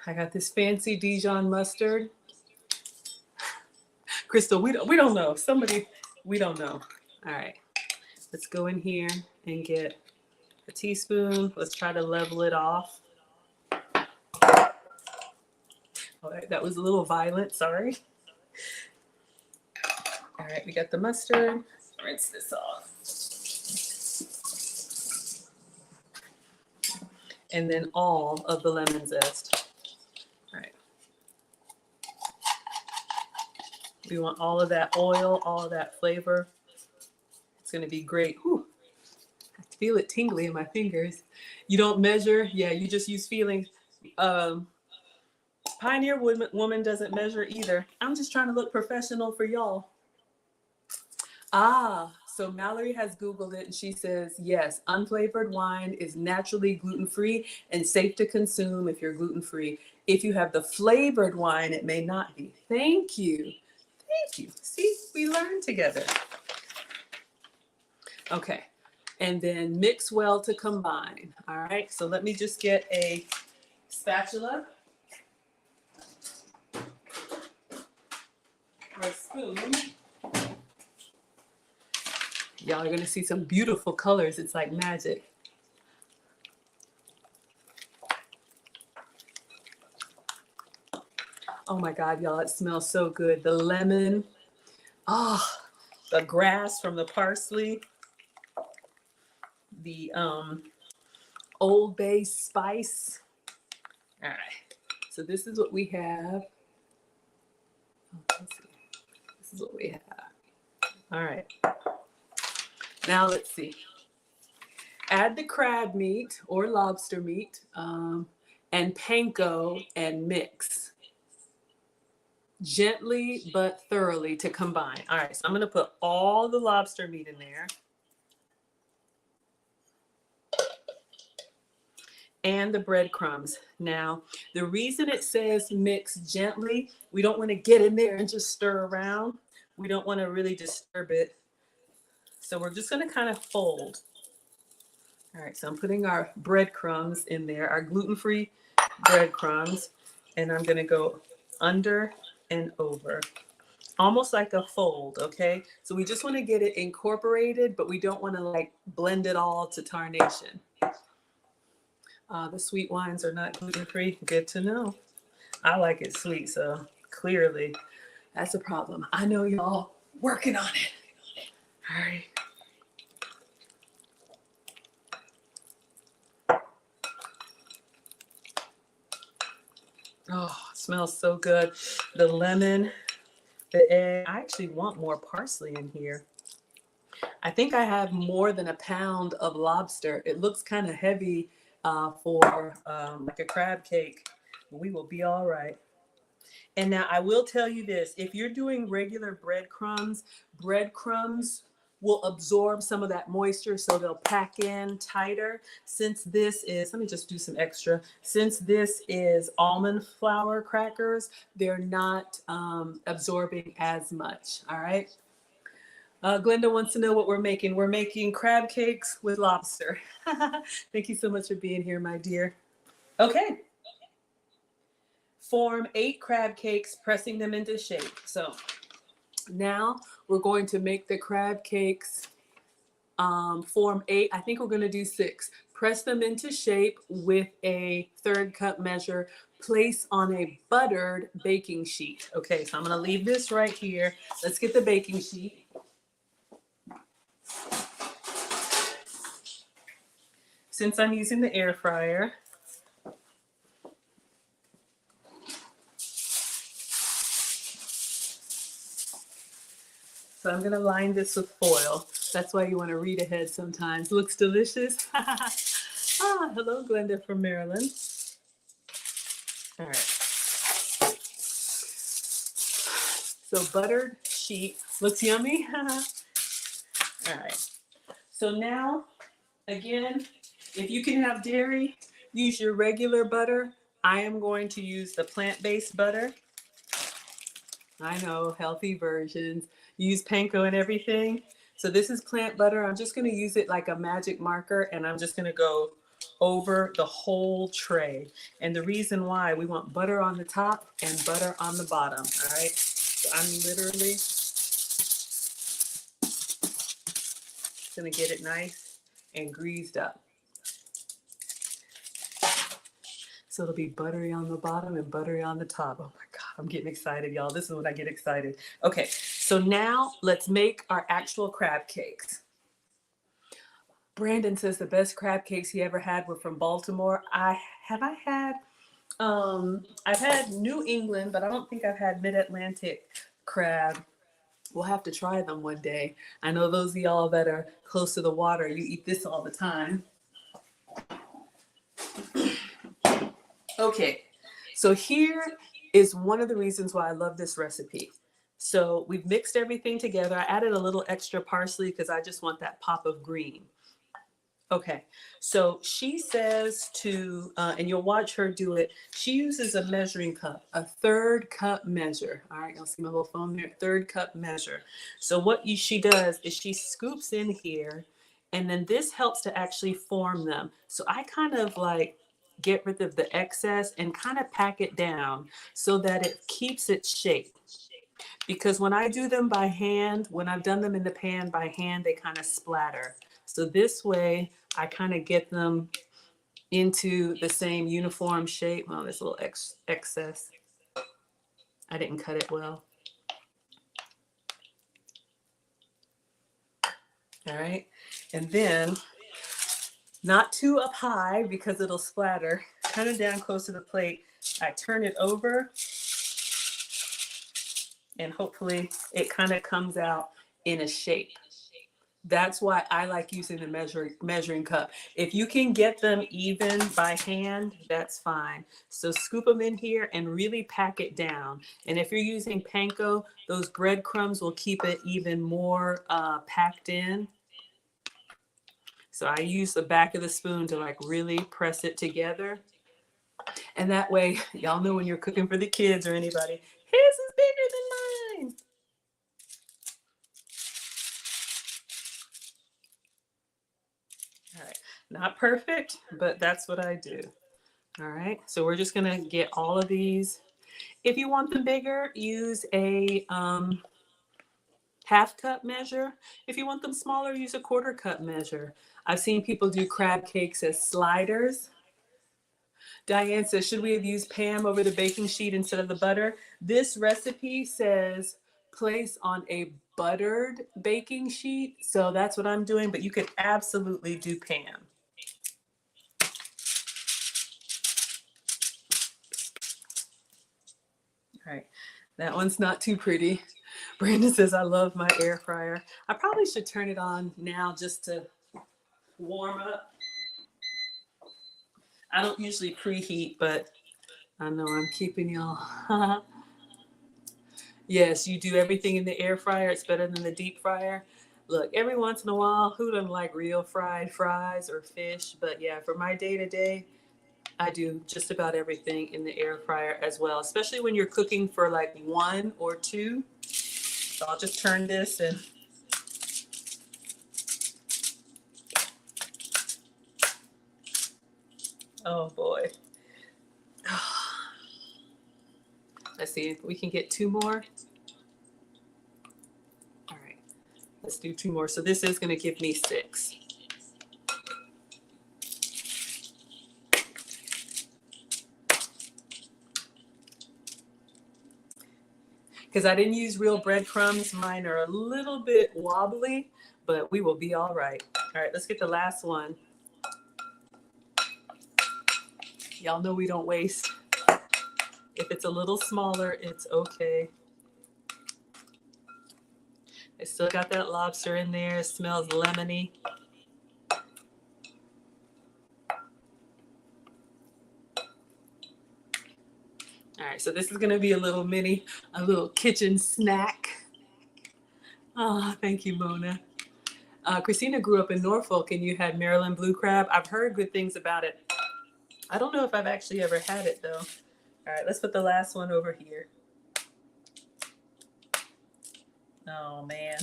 I got this fancy Dijon mustard. Crystal, we don't know. We don't know. All right. Let's go in here and get a teaspoon. Let's try to level it off. All right, that was a little violent, sorry. All right, we got the mustard. Rinse this off. And then all of the lemon zest. All right. We want all of that oil, all of that flavor. It's gonna be great. Whew. I feel it tingly in my fingers. You don't measure, yeah, you just use feelings. Pioneer woman doesn't measure either. I'm just trying to look professional for y'all. So Mallory has Googled it and she says, yes, unflavored wine is naturally gluten-free and safe to consume if you're gluten-free. If you have the flavored wine, it may not be. Thank you. Thank you. See, we learned together. Okay. And then mix well to combine. All right. So let me just get a spatula or a spoon. Y'all are going to see some beautiful colors. It's like magic. Oh my God, y'all, it smells so good. The lemon, the grass from the parsley, the Old Bay spice. All right, so this is what we have. Let's see. This is what we have. All right. Now let's see. Add the crab meat or lobster meat and panko and mix. Gently but thoroughly to combine. All right, so I'm going to put all the lobster meat in there. And the breadcrumbs. Now, the reason it says mix gently, we don't want to get in there and just stir around. We don't want to really disturb it. So we're just going to kind of fold. All right, so I'm putting our breadcrumbs in there, our gluten-free breadcrumbs, and I'm going to go under and over, almost like a fold, okay? So we just want to get it incorporated, but we don't want to like blend it all to tarnation. The sweet wines are not gluten-free. Good to know. I like it sweet, so clearly that's a problem. I know y'all working on it. All right. Oh, it smells so good. The lemon, the egg. I actually want more parsley in here. I think I have more than a pound of lobster. It looks kind of heavy for like a crab cake. We will be all right. And now I will tell you this, if you're doing regular breadcrumbs will absorb some of that moisture, so they'll pack in tighter. Since this is, let me just do some extra. Since this is almond flour crackers, they're not absorbing as much, all right? Glenda wants to know what we're making. We're making crab cakes with lobster. Thank you so much for being here, my dear. Okay. Form 8 crab cakes, pressing them into shape. So Now we're going to make the crab cakes form 8. I think we're going to do 6. Press them into shape with a 1/3 cup measure. Place on a buttered baking sheet. Okay, so I'm going to leave this right here. Let's get the baking sheet. Since I'm using the air fryer, so I'm going to line this with foil. That's why you want to read ahead sometimes. Looks delicious. Hello, Glenda from Maryland. All right. So buttered sheet. Looks yummy. All right. So now, again, if you can have dairy, use your regular butter. I am going to use the plant-based butter. I know, healthy versions. Use panko and everything. So this is plant butter. I'm just going to use it like a magic marker, and I'm just going to go over the whole tray. And the reason why, we want butter on the top and butter on the bottom. All right. So I'm literally going to get it nice and greased up. So it'll be buttery on the bottom and buttery on the top. Oh my God, I'm getting excited, y'all. This is when I get excited. Okay, so now let's make our actual crab cakes. Brandon says the best crab cakes he ever had were from Baltimore. I've had New England, but I don't think I've had Mid-Atlantic crab. We'll have to try them one day. I know those of y'all that are close to the water, you eat this all the time. Okay, so here is one of the reasons why I love this recipe. So we've mixed everything together. I added a little extra parsley because I just want that pop of green. Okay, so she says to, and you'll watch her do it, she uses a measuring cup, a 1/3 cup measure. All right, you'll see my little phone there, 1/3 cup measure. So what she does is she scoops in here, and then this helps to actually form them. So I kind of like get rid of the excess and kind of pack it down so that it keeps its shape. Because when I do them by hand, when I've done them in the pan by hand, they kind of splatter. So this way, I kind of get them into the same uniform shape. Oh, there's a little excess. I didn't cut it well. All right. And then, not too up high because it'll splatter, kind of down close to the plate. I turn it over, and hopefully it kind of comes out in a shape. That's why I like using the measuring cup. If you can get them even by hand, that's fine. So scoop them in here and really pack it down. And if you're using panko, those breadcrumbs will keep it even more packed in. So I use the back of the spoon to like really press it together. And that way, y'all know when you're cooking for the kids or anybody, his is bigger than mine. All right, not perfect, but that's what I do. All right, so we're just gonna get all of these. If you want them bigger, use a 1/2 cup measure. If you want them smaller, use a 1/4 cup measure. I've seen people do crab cakes as sliders. Diane says, should we have used Pam over the baking sheet instead of the butter? This recipe says place on a buttered baking sheet. So that's what I'm doing, but you could absolutely do Pam. All right, that one's not too pretty. Brandon says, I love my air fryer. I probably should turn it on now just to warm up. I don't usually preheat, but I know I'm keeping y'all. Yes, you do everything in the air fryer. It's better than the deep fryer. Look, every once in a while, who doesn't like real fried fries or fish? But yeah, for my day-to-day, I do just about everything in the air fryer as well, especially when you're cooking for like 1 or 2. So I'll just turn this and oh boy. Let's see if we can get 2 more. Let's do 2 more. So this is going to give me 6. Because I didn't use real breadcrumbs. Mine are a little bit wobbly, but we will be all right. All right, let's get the last one. Y'all know we don't waste. If it's a little smaller, it's okay. I still got that lobster in there. It smells lemony. All right, so this is gonna be a little kitchen snack. Oh, thank you, Mona. Christina grew up in Norfolk and you had Maryland blue crab. I've heard good things about it. I don't know if I've actually ever had it though. All right, let's put the last one over here. Oh man,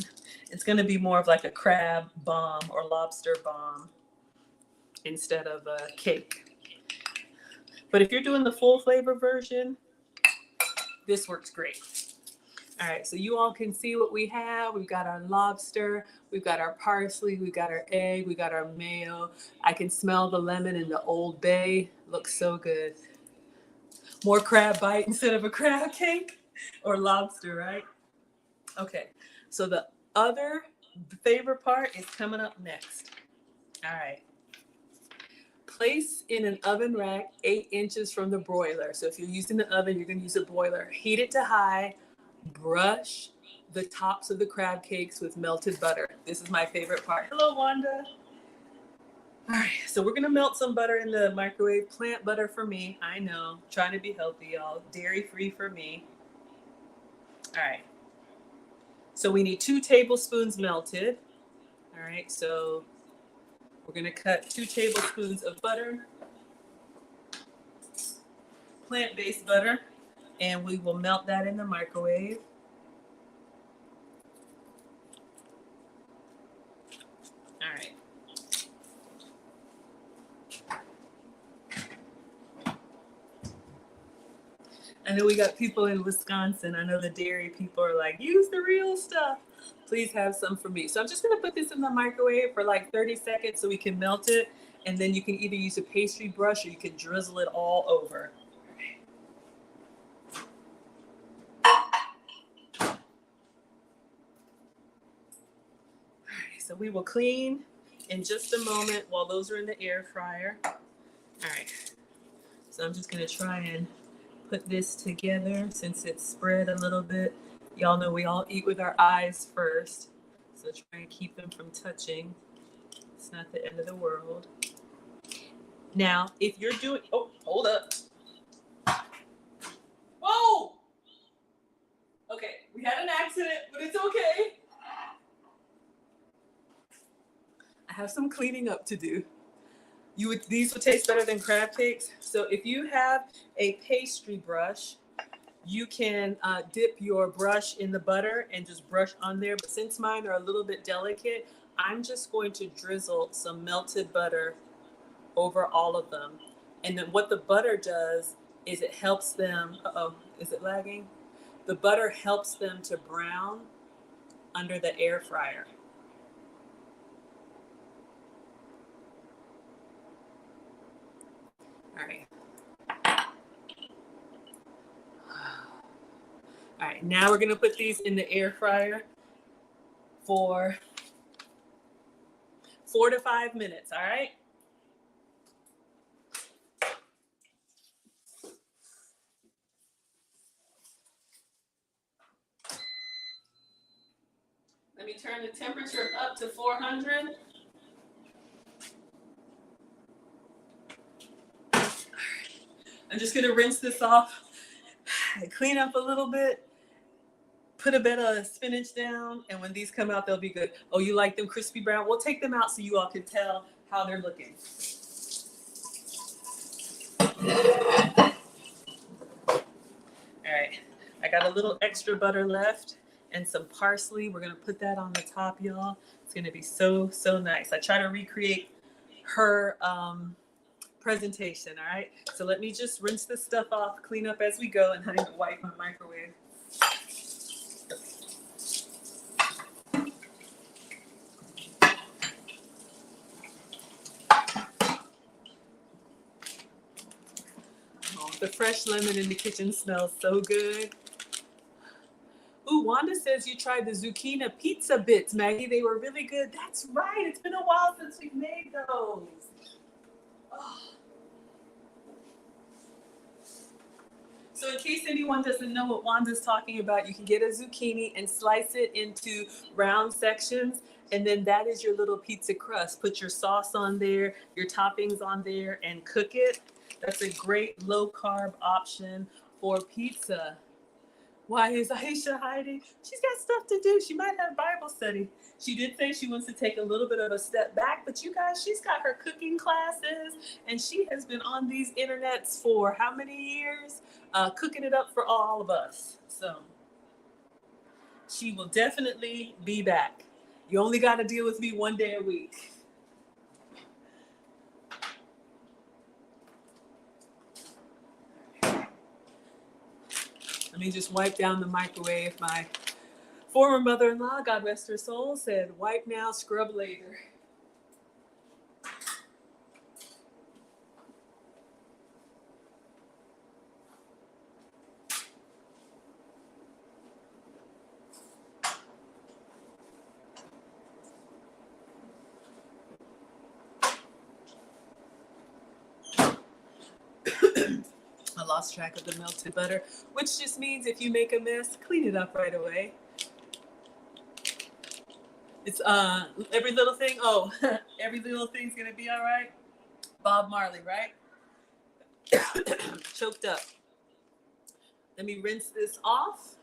it's gonna be more of like a crab bomb or lobster bomb instead of a cake. But if you're doing the full flavor version, this works great. All right, so you all can see what we have. We've got our lobster, we've got our parsley, we've got our egg, we got our mayo. I can smell the lemon in the Old Bay. Looks so good. More crab bite instead of a crab cake or lobster, right? Okay, so the other favorite part is coming up next. All right. Place in an oven rack 8 inches from the broiler. So if you're using the oven, you're going to use a broiler. Heat it to high. Brush the tops of the crab cakes with melted butter. This is my favorite part. Hello, Wanda. All right, so we're gonna melt some butter in the microwave. Plant butter for me. I know, trying to be healthy, y'all. Dairy-free for me. All right. So we need 2 tablespoons melted. All right, so we're gonna cut 2 tablespoons of butter, plant-based butter, and we will melt that in the microwave. All right. I know we got people in Wisconsin. I know the dairy people are like, use the real stuff. Please have some for me. So I'm just gonna put this in the microwave for like 30 seconds so we can melt it. And then you can either use a pastry brush or you can drizzle it all over. So we will clean in just a moment while those are in the air fryer. All right, so I'm just gonna try and put this together since it's spread a little bit. Y'all know we all eat with our eyes first, so try and keep them from touching. It's not the end of the world. Now, if you're doing, oh, hold up. Whoa! Okay, we had an accident, but it's okay. I have some cleaning up to do. These would taste better than crab cakes. So if you have a pastry brush, you can dip your brush in the butter and just brush on there. But since mine are a little bit delicate, I'm just going to drizzle some melted butter over all of them. And then what the butter does is it helps them, is it lagging? The butter helps them to brown under the air fryer. All right. All right, now we're gonna put these in the air fryer for 4 to 5 minutes, all right? Let me turn the temperature up to 400. I'm just gonna rinse this off, clean up a little bit, put a bit of spinach down, and when these come out, they'll be good. Oh, you like them crispy brown? We'll take them out so you all can tell how they're looking. All right, I got a little extra butter left and some parsley. We're gonna put that on the top, y'all. It's gonna be so, so nice. I try to recreate her presentation, all right? So let me just rinse this stuff off, clean up as we go, and I need to wipe my microwave. The fresh lemon in the kitchen smells so good. Ooh, Wanda says you tried the zucchini pizza bits, Maggie. They were really good. That's right. It's been a while since we've made those. Oh. So in case anyone doesn't know what Wanda's talking about, you can get a zucchini and slice it into round sections. And then that is your little pizza crust. Put your sauce on there, your toppings on there, and cook it. That's a great low carb option for pizza. Why is Aisha hiding? She's got stuff to do. She might have Bible study. She did say she wants to take a little bit of a step back, but you guys, she's got her cooking classes, and she has been on these internets for how many years? Cooking it up for all of us. So she will definitely be back. You only got to deal with me one day a week. Let me just wipe down the microwave. My former mother-in-law, God rest her soul, said, wipe now, scrub later. I lost track of the melted butter, which just means if you make a mess, clean it up right away. It's every little thing. Oh, every little thing's gonna be all right. Bob Marley, right? Choked up. Let me rinse this off.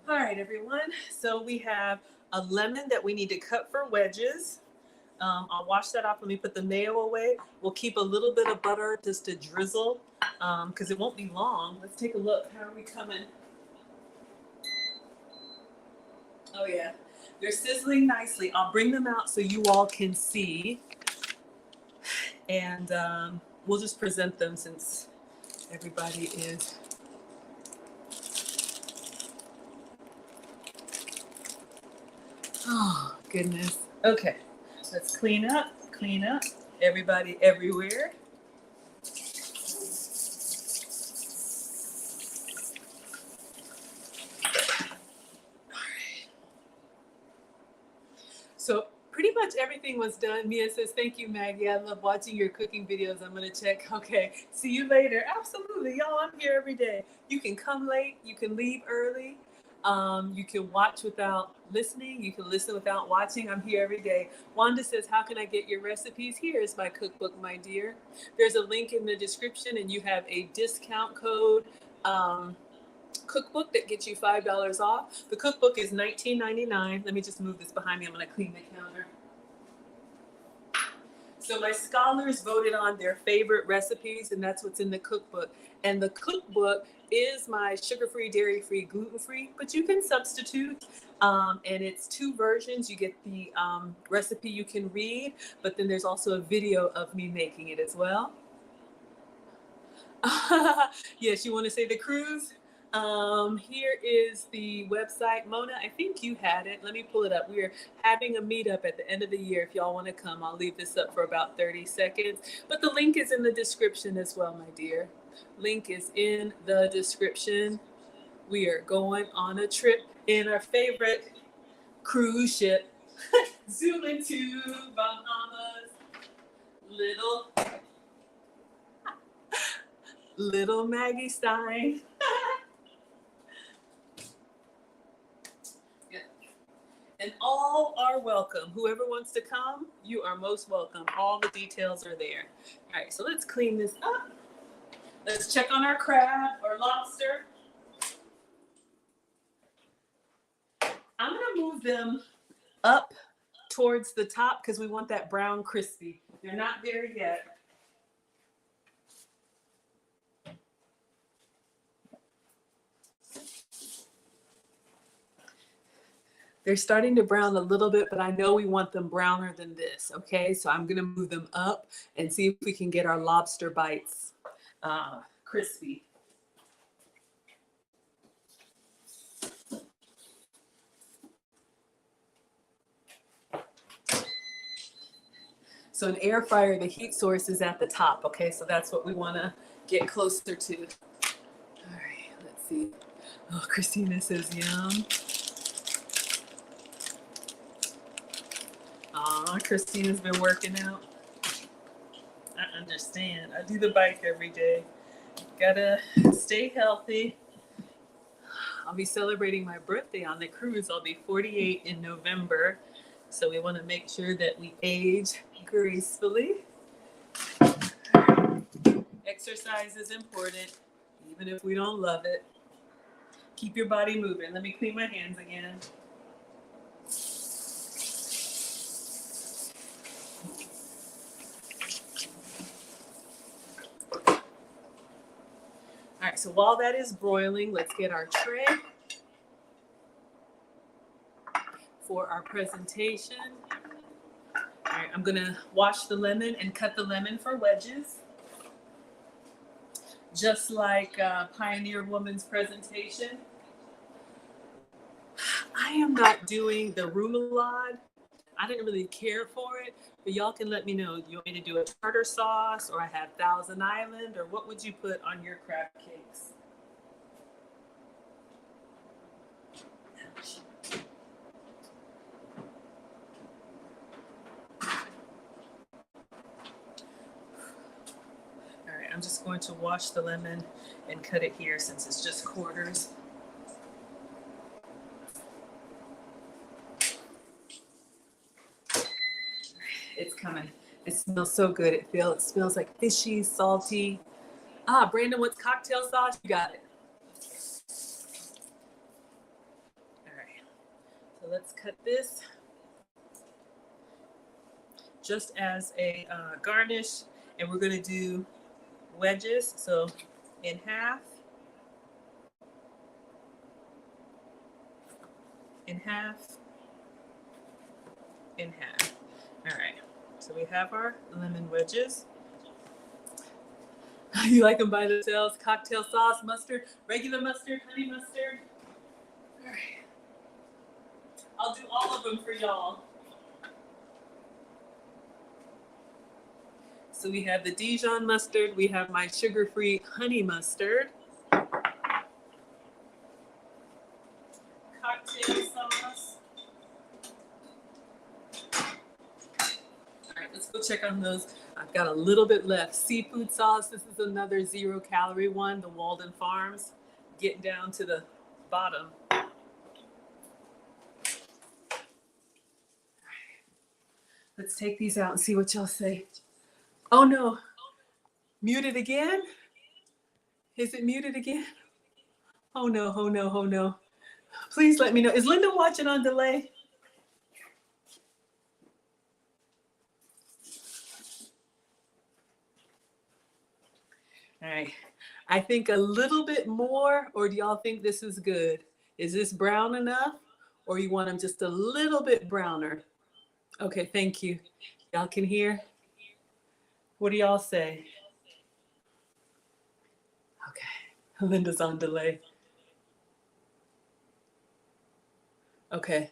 All right, everyone. So we have a lemon that we need to cut for wedges. I'll wash that off. Let me put the mayo away. We'll keep a little bit of butter just to drizzle because it won't be long. Let's take a look. How are we coming? Oh, yeah. They're sizzling nicely. I'll bring them out so you all can see. And we'll just present them since everybody is. Oh, goodness. Okay. Let's clean up. Clean up. Everybody everywhere. So pretty much everything was done. Mia says, thank you, Maggie. I love watching your cooking videos. I'm going to check. Okay. See you later. Absolutely. Y'all, I'm here every day. You can come late. You can leave early. You can watch without listening. You can listen without watching. I'm here every day. Wanda says, how can I get your recipes? Here is my cookbook, my dear. There's a link in the description, and you have a discount code cookbook that gets you $5 off. The cookbook is $19.99. Let me just move this behind me. I'm going to clean the counter. So my scholars voted on their favorite recipes, and that's what's in the cookbook. And the cookbook is my sugar-free, dairy-free, gluten-free, but you can substitute. And it's 2 versions. You get the recipe you can read, but then there's also a video of me making it as well. Yes, you want to say the cruise? Here is the website. Mona, I think you had it. Let me pull it up. We're having a meetup at the end of the year. If y'all want to come, I'll leave this up for about 30 seconds. But the link is in the description as well, my dear. Link is in the description. We are going on a trip in our favorite cruise ship. Zooming to Bahamas. Little Maggie Stein. Yeah. And all are welcome. Whoever wants to come, you are most welcome. All the details are there. All right, so let's clean this up. Let's check on our crab or lobster. I'm gonna move them up towards the top because we want that brown crispy. They're not there yet. They're starting to brown a little bit, but I know we want them browner than this, okay? So I'm gonna move them up and see if we can get our lobster bites crispy. So an air fryer, the heat source is at the top, okay? So that's what we wanna get closer to. All right, let's see. Oh, Christina says yum. Aw, Christina's been working out. I understand. I do the bike every day. Gotta stay healthy. I'll be celebrating my birthday on the cruise. I'll be 48 in November. So we want to make sure that we age gracefully. Exercise is important, even if we don't love it. Keep your body moving. Let me clean my hands again. All right, so while that is broiling, let's get our tray for our presentation. All right, I'm gonna wash the lemon and cut the lemon for wedges. Just like Pioneer Woman's presentation. I am not doing the remoulade. I didn't really care for it, but y'all can let me know. Do you want me to do a tartar sauce, or I have Thousand Island, or what would you put on your crab cakes? All right, I'm just going to wash the lemon and cut it here since it's just quarters. It's coming. It smells so good. It smells like fishy, salty. Ah, Brandon wants cocktail sauce. You got it. All right. So let's cut this just as a garnish, and we're gonna do wedges. So in half, in half, in half. All right. So we have our lemon wedges. You like them by themselves? Cocktail sauce, mustard, regular mustard, honey mustard. All right. I'll do all of them for y'all. So we have the Dijon mustard. We have my sugar-free honey mustard. Cocktail sauce. All right, let's go check on those. I've got a little bit left. Seafood sauce. This is another 0-calorie one, the Walden Farms. Getting down to the bottom. Let's take these out and see what y'all say. Oh no, muted again? Is it muted again? Oh no, oh no, oh no. Please let me know. Is Linda watching on delay? All right, I think a little bit more, or do y'all think this is good? Is this brown enough, or you want them just a little bit browner? Okay, thank you. Y'all can hear? What do y'all say? Okay, Linda's on delay. Okay.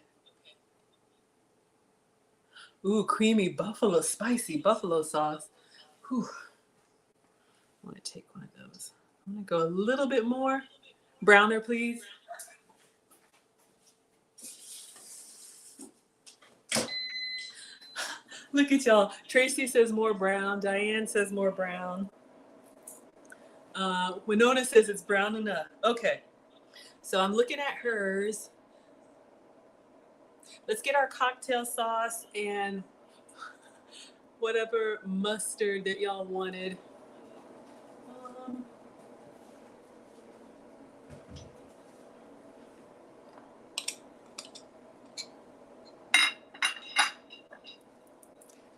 Ooh, creamy buffalo, spicy buffalo sauce. Whew. I want to take one of those. I'm going to go a little bit more. Browner, please. Look at y'all. Tracy says more brown. Diane says more brown. Winona says it's brown enough. Okay. So I'm looking at hers. Let's get our cocktail sauce and whatever mustard that y'all wanted.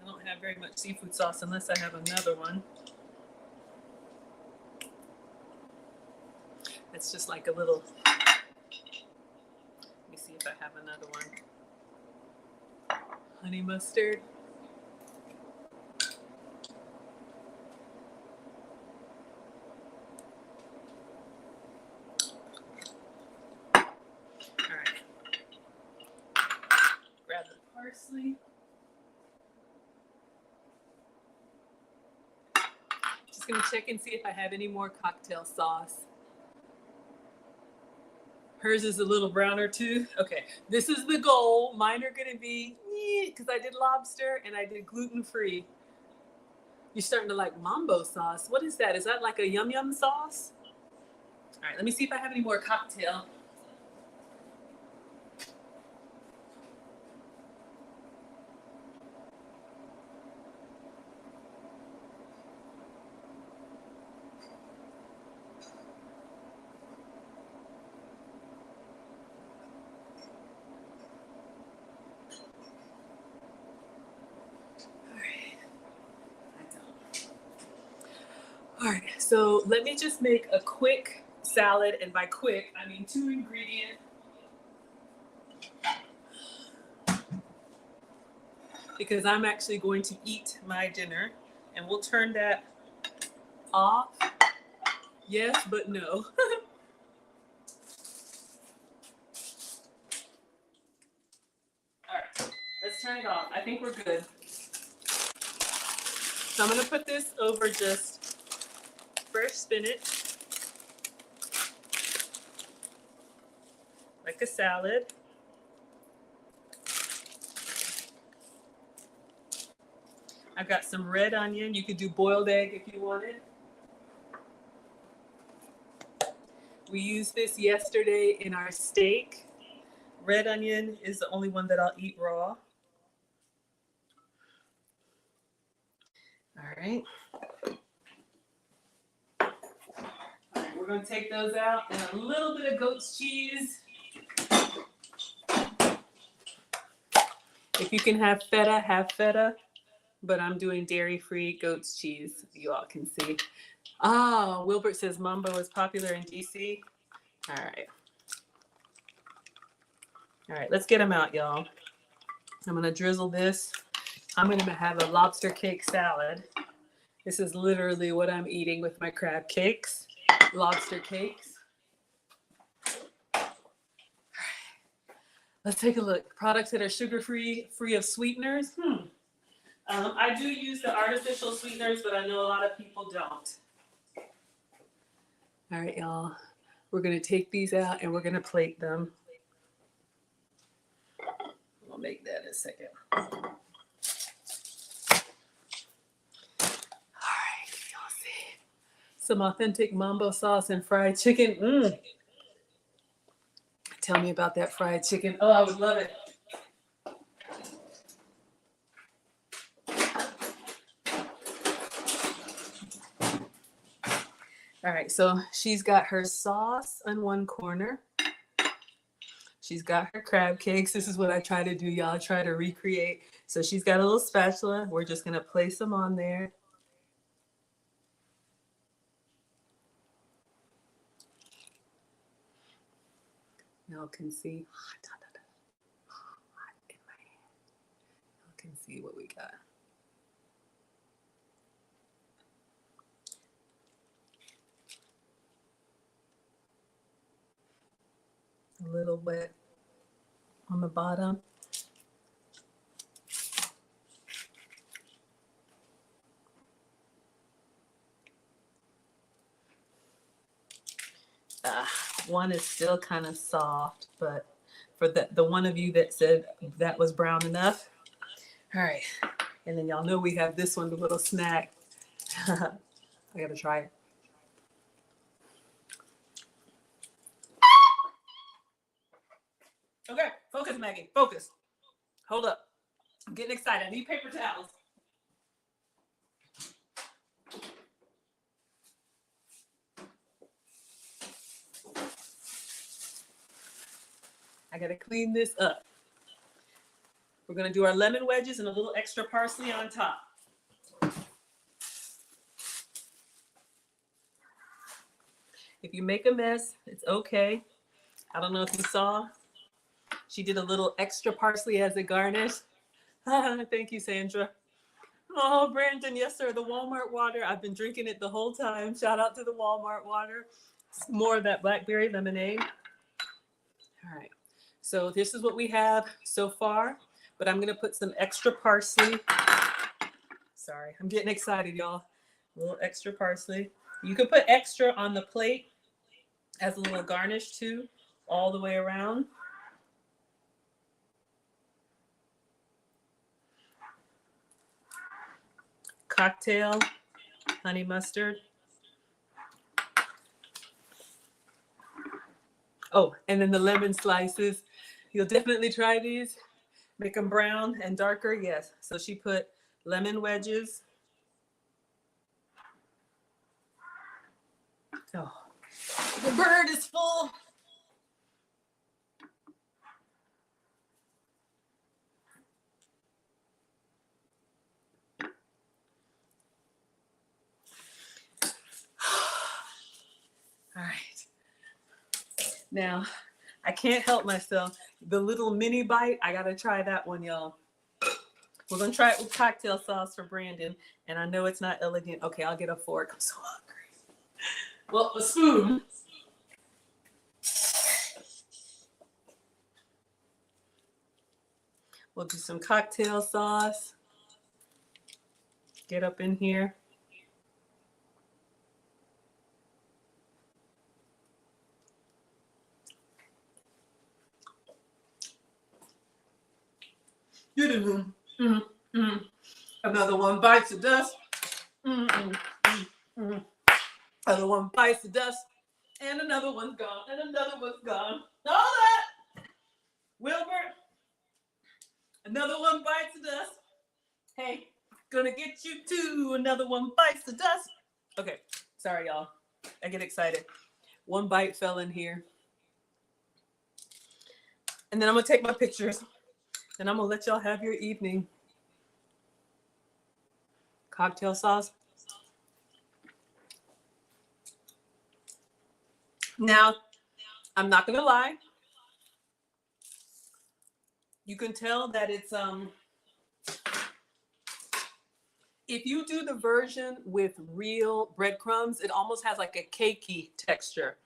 I don't have very much seafood sauce unless I have another one. It's just like a little, let me see if I have another one. Honey mustard. All right. Grab the parsley. Just gonna check and see if I have any more cocktail sauce. Hers is a little browner too. Okay, this is the goal. Mine are gonna be, because I did lobster and I did gluten-free. You're starting to like mambo sauce. What is that? Is that like a yum yum sauce? All right, let me see if I have any more cocktail. All right, so let me just make a quick salad, and by quick, I mean 2 ingredient. Because I'm actually going to eat my dinner, and we'll turn that off. Yes, but no. All right, let's turn it off. I think we're good. So I'm gonna put this over just fresh spinach, like a salad. I've got some red onion. You could do boiled egg if you wanted. We used this yesterday in our steak. Red onion is the only one that I'll eat raw. All right. We're going to take those out, and a little bit of goat's cheese. If you can have feta, but I'm doing dairy-free goat's cheese. You all can see. Ah, Wilbert says mambo is popular in DC. All right. All right, let's get them out, y'all. I'm going to drizzle this. I'm going to have a lobster cake salad. This is literally what I'm eating with my crab cakes, lobster cakes. Let's take a look. Products that are sugar-free, free of sweeteners. I do use the artificial sweeteners, but I know a lot of people don't. All right, y'all. We're going to take these out and we're going to plate them. We'll make that in a second. All right, y'all see. Some authentic mambo sauce and fried chicken. Tell me about that fried chicken. Oh, I would love it. All right, so she's got her sauce on one corner. She's got her crab cakes. This is what I try to do, y'all. Try to recreate. So she's got a little spatula. We're just going to place them on there. Y'all can see. In my hand. Y'all can see what we got. A little wet on the bottom. One is still kind of soft, but for the one of you that said that was brown enough. All right. And then y'all know we have this one, the little snack. I gotta try it. Okay, focus, Maggie, focus. Hold up. I'm getting excited. I need paper towels. I gotta clean this up. We're gonna do our lemon wedges and a little extra parsley on top. If you make a mess, it's okay. I don't know if you saw, She did a little extra parsley as a garnish. Thank you, Sandra. Oh, Brandon, yes, sir. The Walmart water. I've been drinking it the whole time. Shout out to the Walmart water. More of that blackberry lemonade. All right. So this is what we have so far, but I'm going to put some extra parsley. Sorry, I'm getting excited, y'all. A little extra parsley. You can put extra on the plate as a little garnish too, all the way around. Cocktail honey mustard. Oh, and then the lemon slices. You'll definitely try these. Make them brown and darker, yes. So she put lemon wedges. Oh, the bird is full. All right. Now, I can't help myself. The little mini bite, I gotta try that one, y'all. We're gonna try it with cocktail sauce for Brandon. And I know it's not elegant. Okay, I'll get a fork. I'm so hungry. Well, a spoon. We'll do some cocktail sauce. Get up in here. Another one bites the dust. Other one bites the dust. And another one's gone. And another one's gone. All that. Wilbert. Another one bites the dust. Hey, gonna get you too. Another one bites the dust. Okay, sorry, y'all. I get excited. One bite fell in here. And then I'm gonna take my pictures. And I'm gonna let y'all have your evening. Cocktail sauce. Now, I'm not gonna lie. You can tell that it's if you do the version with real breadcrumbs, it almost has like a cakey texture.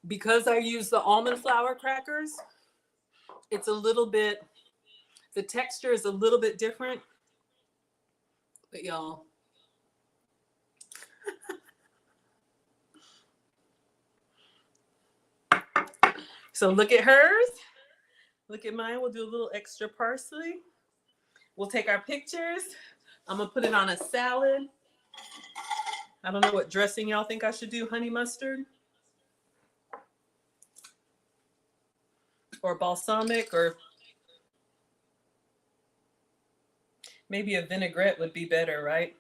Because I use the almond flour crackers, it's a little bit, the texture is a little bit different. But y'all, so look at hers. Look at mine. We'll do a little extra parsley. We'll take our pictures. I'm gonna put it on a salad. I don't know what dressing y'all think I should do. Honey mustard or balsamic, or maybe a vinaigrette would be better, right?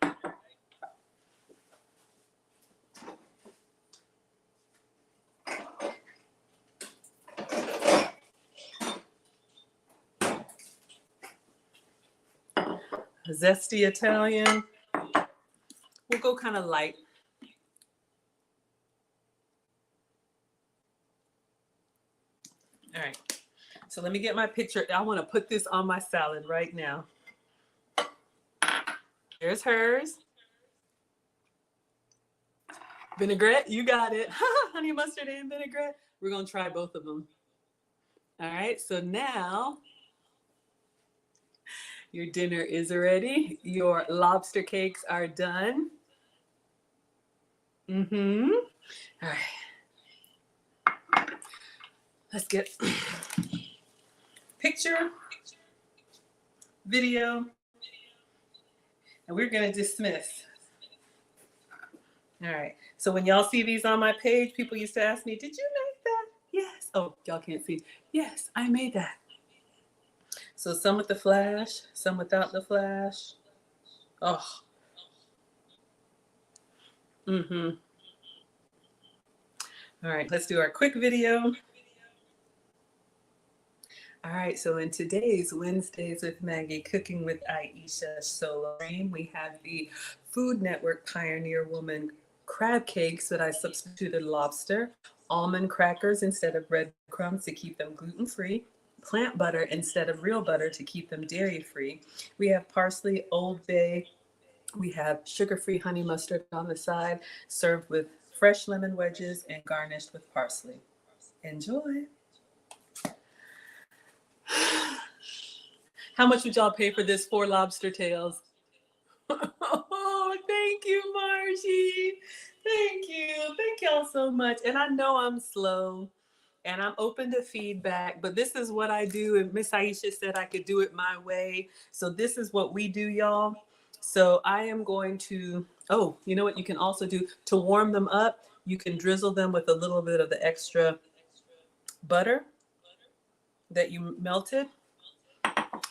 Zesty Italian. We'll go kind of light. All right. So let me get my picture. I want to put this on my salad right now. There's hers. Vinaigrette, you got it. Honey mustard and vinaigrette. We're going to try both of them. All right. So now your dinner is ready. Your lobster cakes are done. All right. Let's get picture, video, and we're going to dismiss. All right. So when y'all see these on my page, people used to ask me, did you make that? Yes. Oh, y'all can't see. Yes, I made that. So some with the flash, some without the flash. Oh. All right, let's do our quick video. All right, so in today's Wednesdays with Maggie, Cooking with Aisha Solo, we have the Food Network Pioneer Woman crab cakes that I substituted lobster, almond crackers instead of breadcrumbs to keep them gluten-free, plant butter instead of real butter to keep them dairy free. We have parsley, Old Bay. We have sugar-free honey mustard on the side, served with fresh lemon wedges and garnished with parsley. Enjoy. How much would y'all pay for this 4 lobster tails? Oh, thank you, Margie. Thank you. Thank y'all so much. And I know I'm slow and I'm open to feedback, but this is what I do. And Miss Aisha said I could do it my way. So this is what we do, y'all. So I am going to, oh, you know what you can also do to warm them up? You can drizzle them with a little bit of the extra butter that you melted.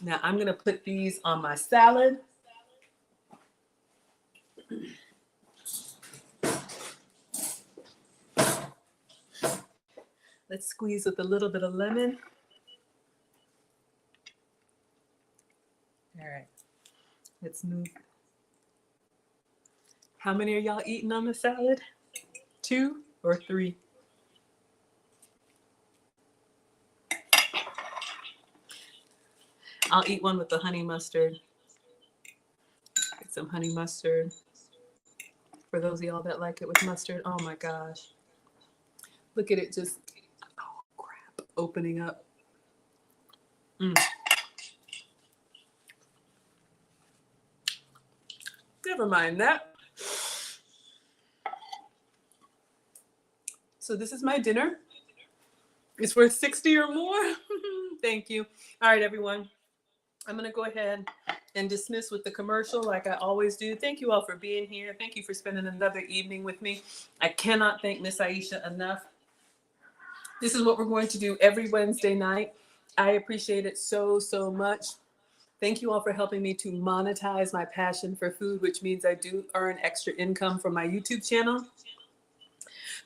Now I'm going to put these on my salad. Let's squeeze with a little bit of lemon. All right, let's move. How many are y'all eating on the salad? 2 or 3? I'll eat one with the honey mustard. Get some honey mustard. For those of y'all that like it with mustard, oh my gosh. Look at it just, oh crap, opening up. Never mind that. So this is my dinner. It's worth 60 or more. Thank you. All right, everyone. I'm going to go ahead and dismiss with the commercial like I always do. Thank you all for being here. Thank you for spending another evening with me. I cannot thank Miss Aisha enough. This is what we're going to do every Wednesday night. I appreciate it so, so much. Thank you all for helping me to monetize my passion for food, which means I do earn extra income from my YouTube channel.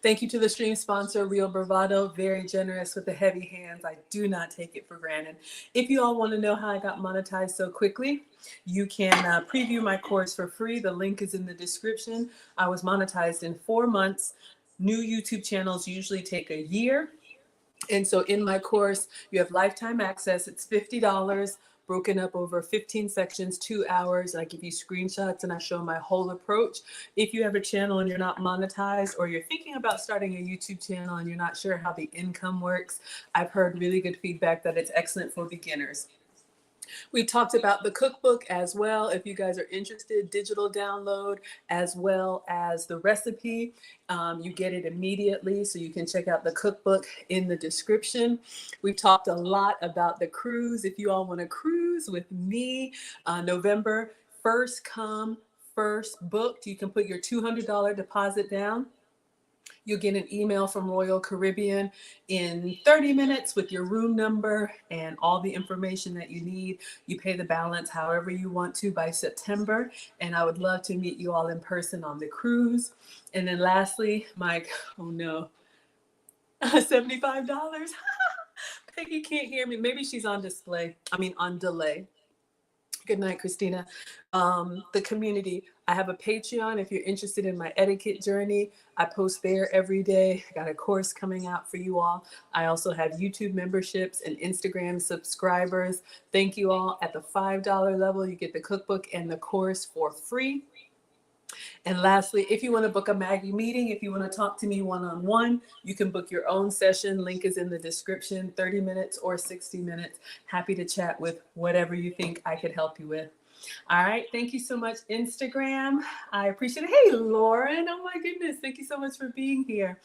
Thank you to the stream sponsor, Real Bravado, very generous with the heavy hands. I do not take it for granted. If you all want to know how I got monetized so quickly, you can preview my course for free. The link is in the description. I was monetized in 4 months. New YouTube channels usually take a year. And so in my course, you have lifetime access. It's $50. Broken up over 15 sections, 2 hours. I give you screenshots and I show my whole approach. If you have a channel and you're not monetized, or you're thinking about starting a YouTube channel and you're not sure how the income works, I've heard really good feedback that it's excellent for beginners. We talked about the cookbook as well. If you guys are interested, digital download as well as the recipe. You get it immediately, so you can check out the cookbook in the description. We've talked a lot about the cruise. If you all want to cruise with me, November, first come, first booked. You can put your $200 deposit down. You'll get an email from Royal Caribbean in 30 minutes with your room number and all the information that you need. You pay the balance however you want to by September. And I would love to meet you all in person on the cruise. And then lastly, Mike, oh no, $75. Peggy can't hear me. Maybe she's on on delay. Good night, Christina. The community. I have a Patreon if you're interested in my etiquette journey. I post there every day. I got a course coming out for you all. I also have YouTube memberships and Instagram subscribers. Thank you all. At the $5 level, you get the cookbook and the course for free. And lastly, if you want to book a Maggie meeting, if you want to talk to me one-on-one, you can book your own session. Link is in the description, 30 minutes or 60 minutes. Happy to chat with whatever you think I could help you with. All right. Thank you so much, Instagram. I appreciate it. Hey, Lauren. Oh, my goodness. Thank you so much for being here.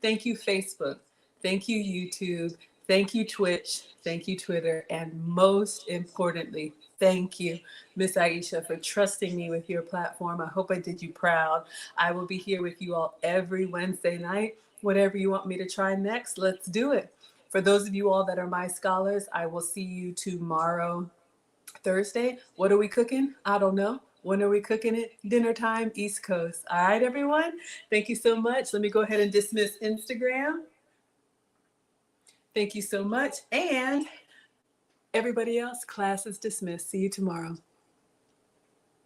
Thank you, Facebook. Thank you, YouTube. Thank you, Twitch. Thank you, Twitter. And most importantly, thank you, Miss Aisha, for trusting me with your platform. I hope I did you proud. I will be here with you all every Wednesday night. Whatever you want me to try next, let's do it. For those of you all that are my scholars, I will see you tomorrow, Thursday. What are we cooking? I don't know. When are we cooking it? Dinner time, East Coast. All right, everyone. Thank you so much. Let me go ahead and dismiss Instagram. Thank you so much. And everybody else, class is dismissed. See you tomorrow.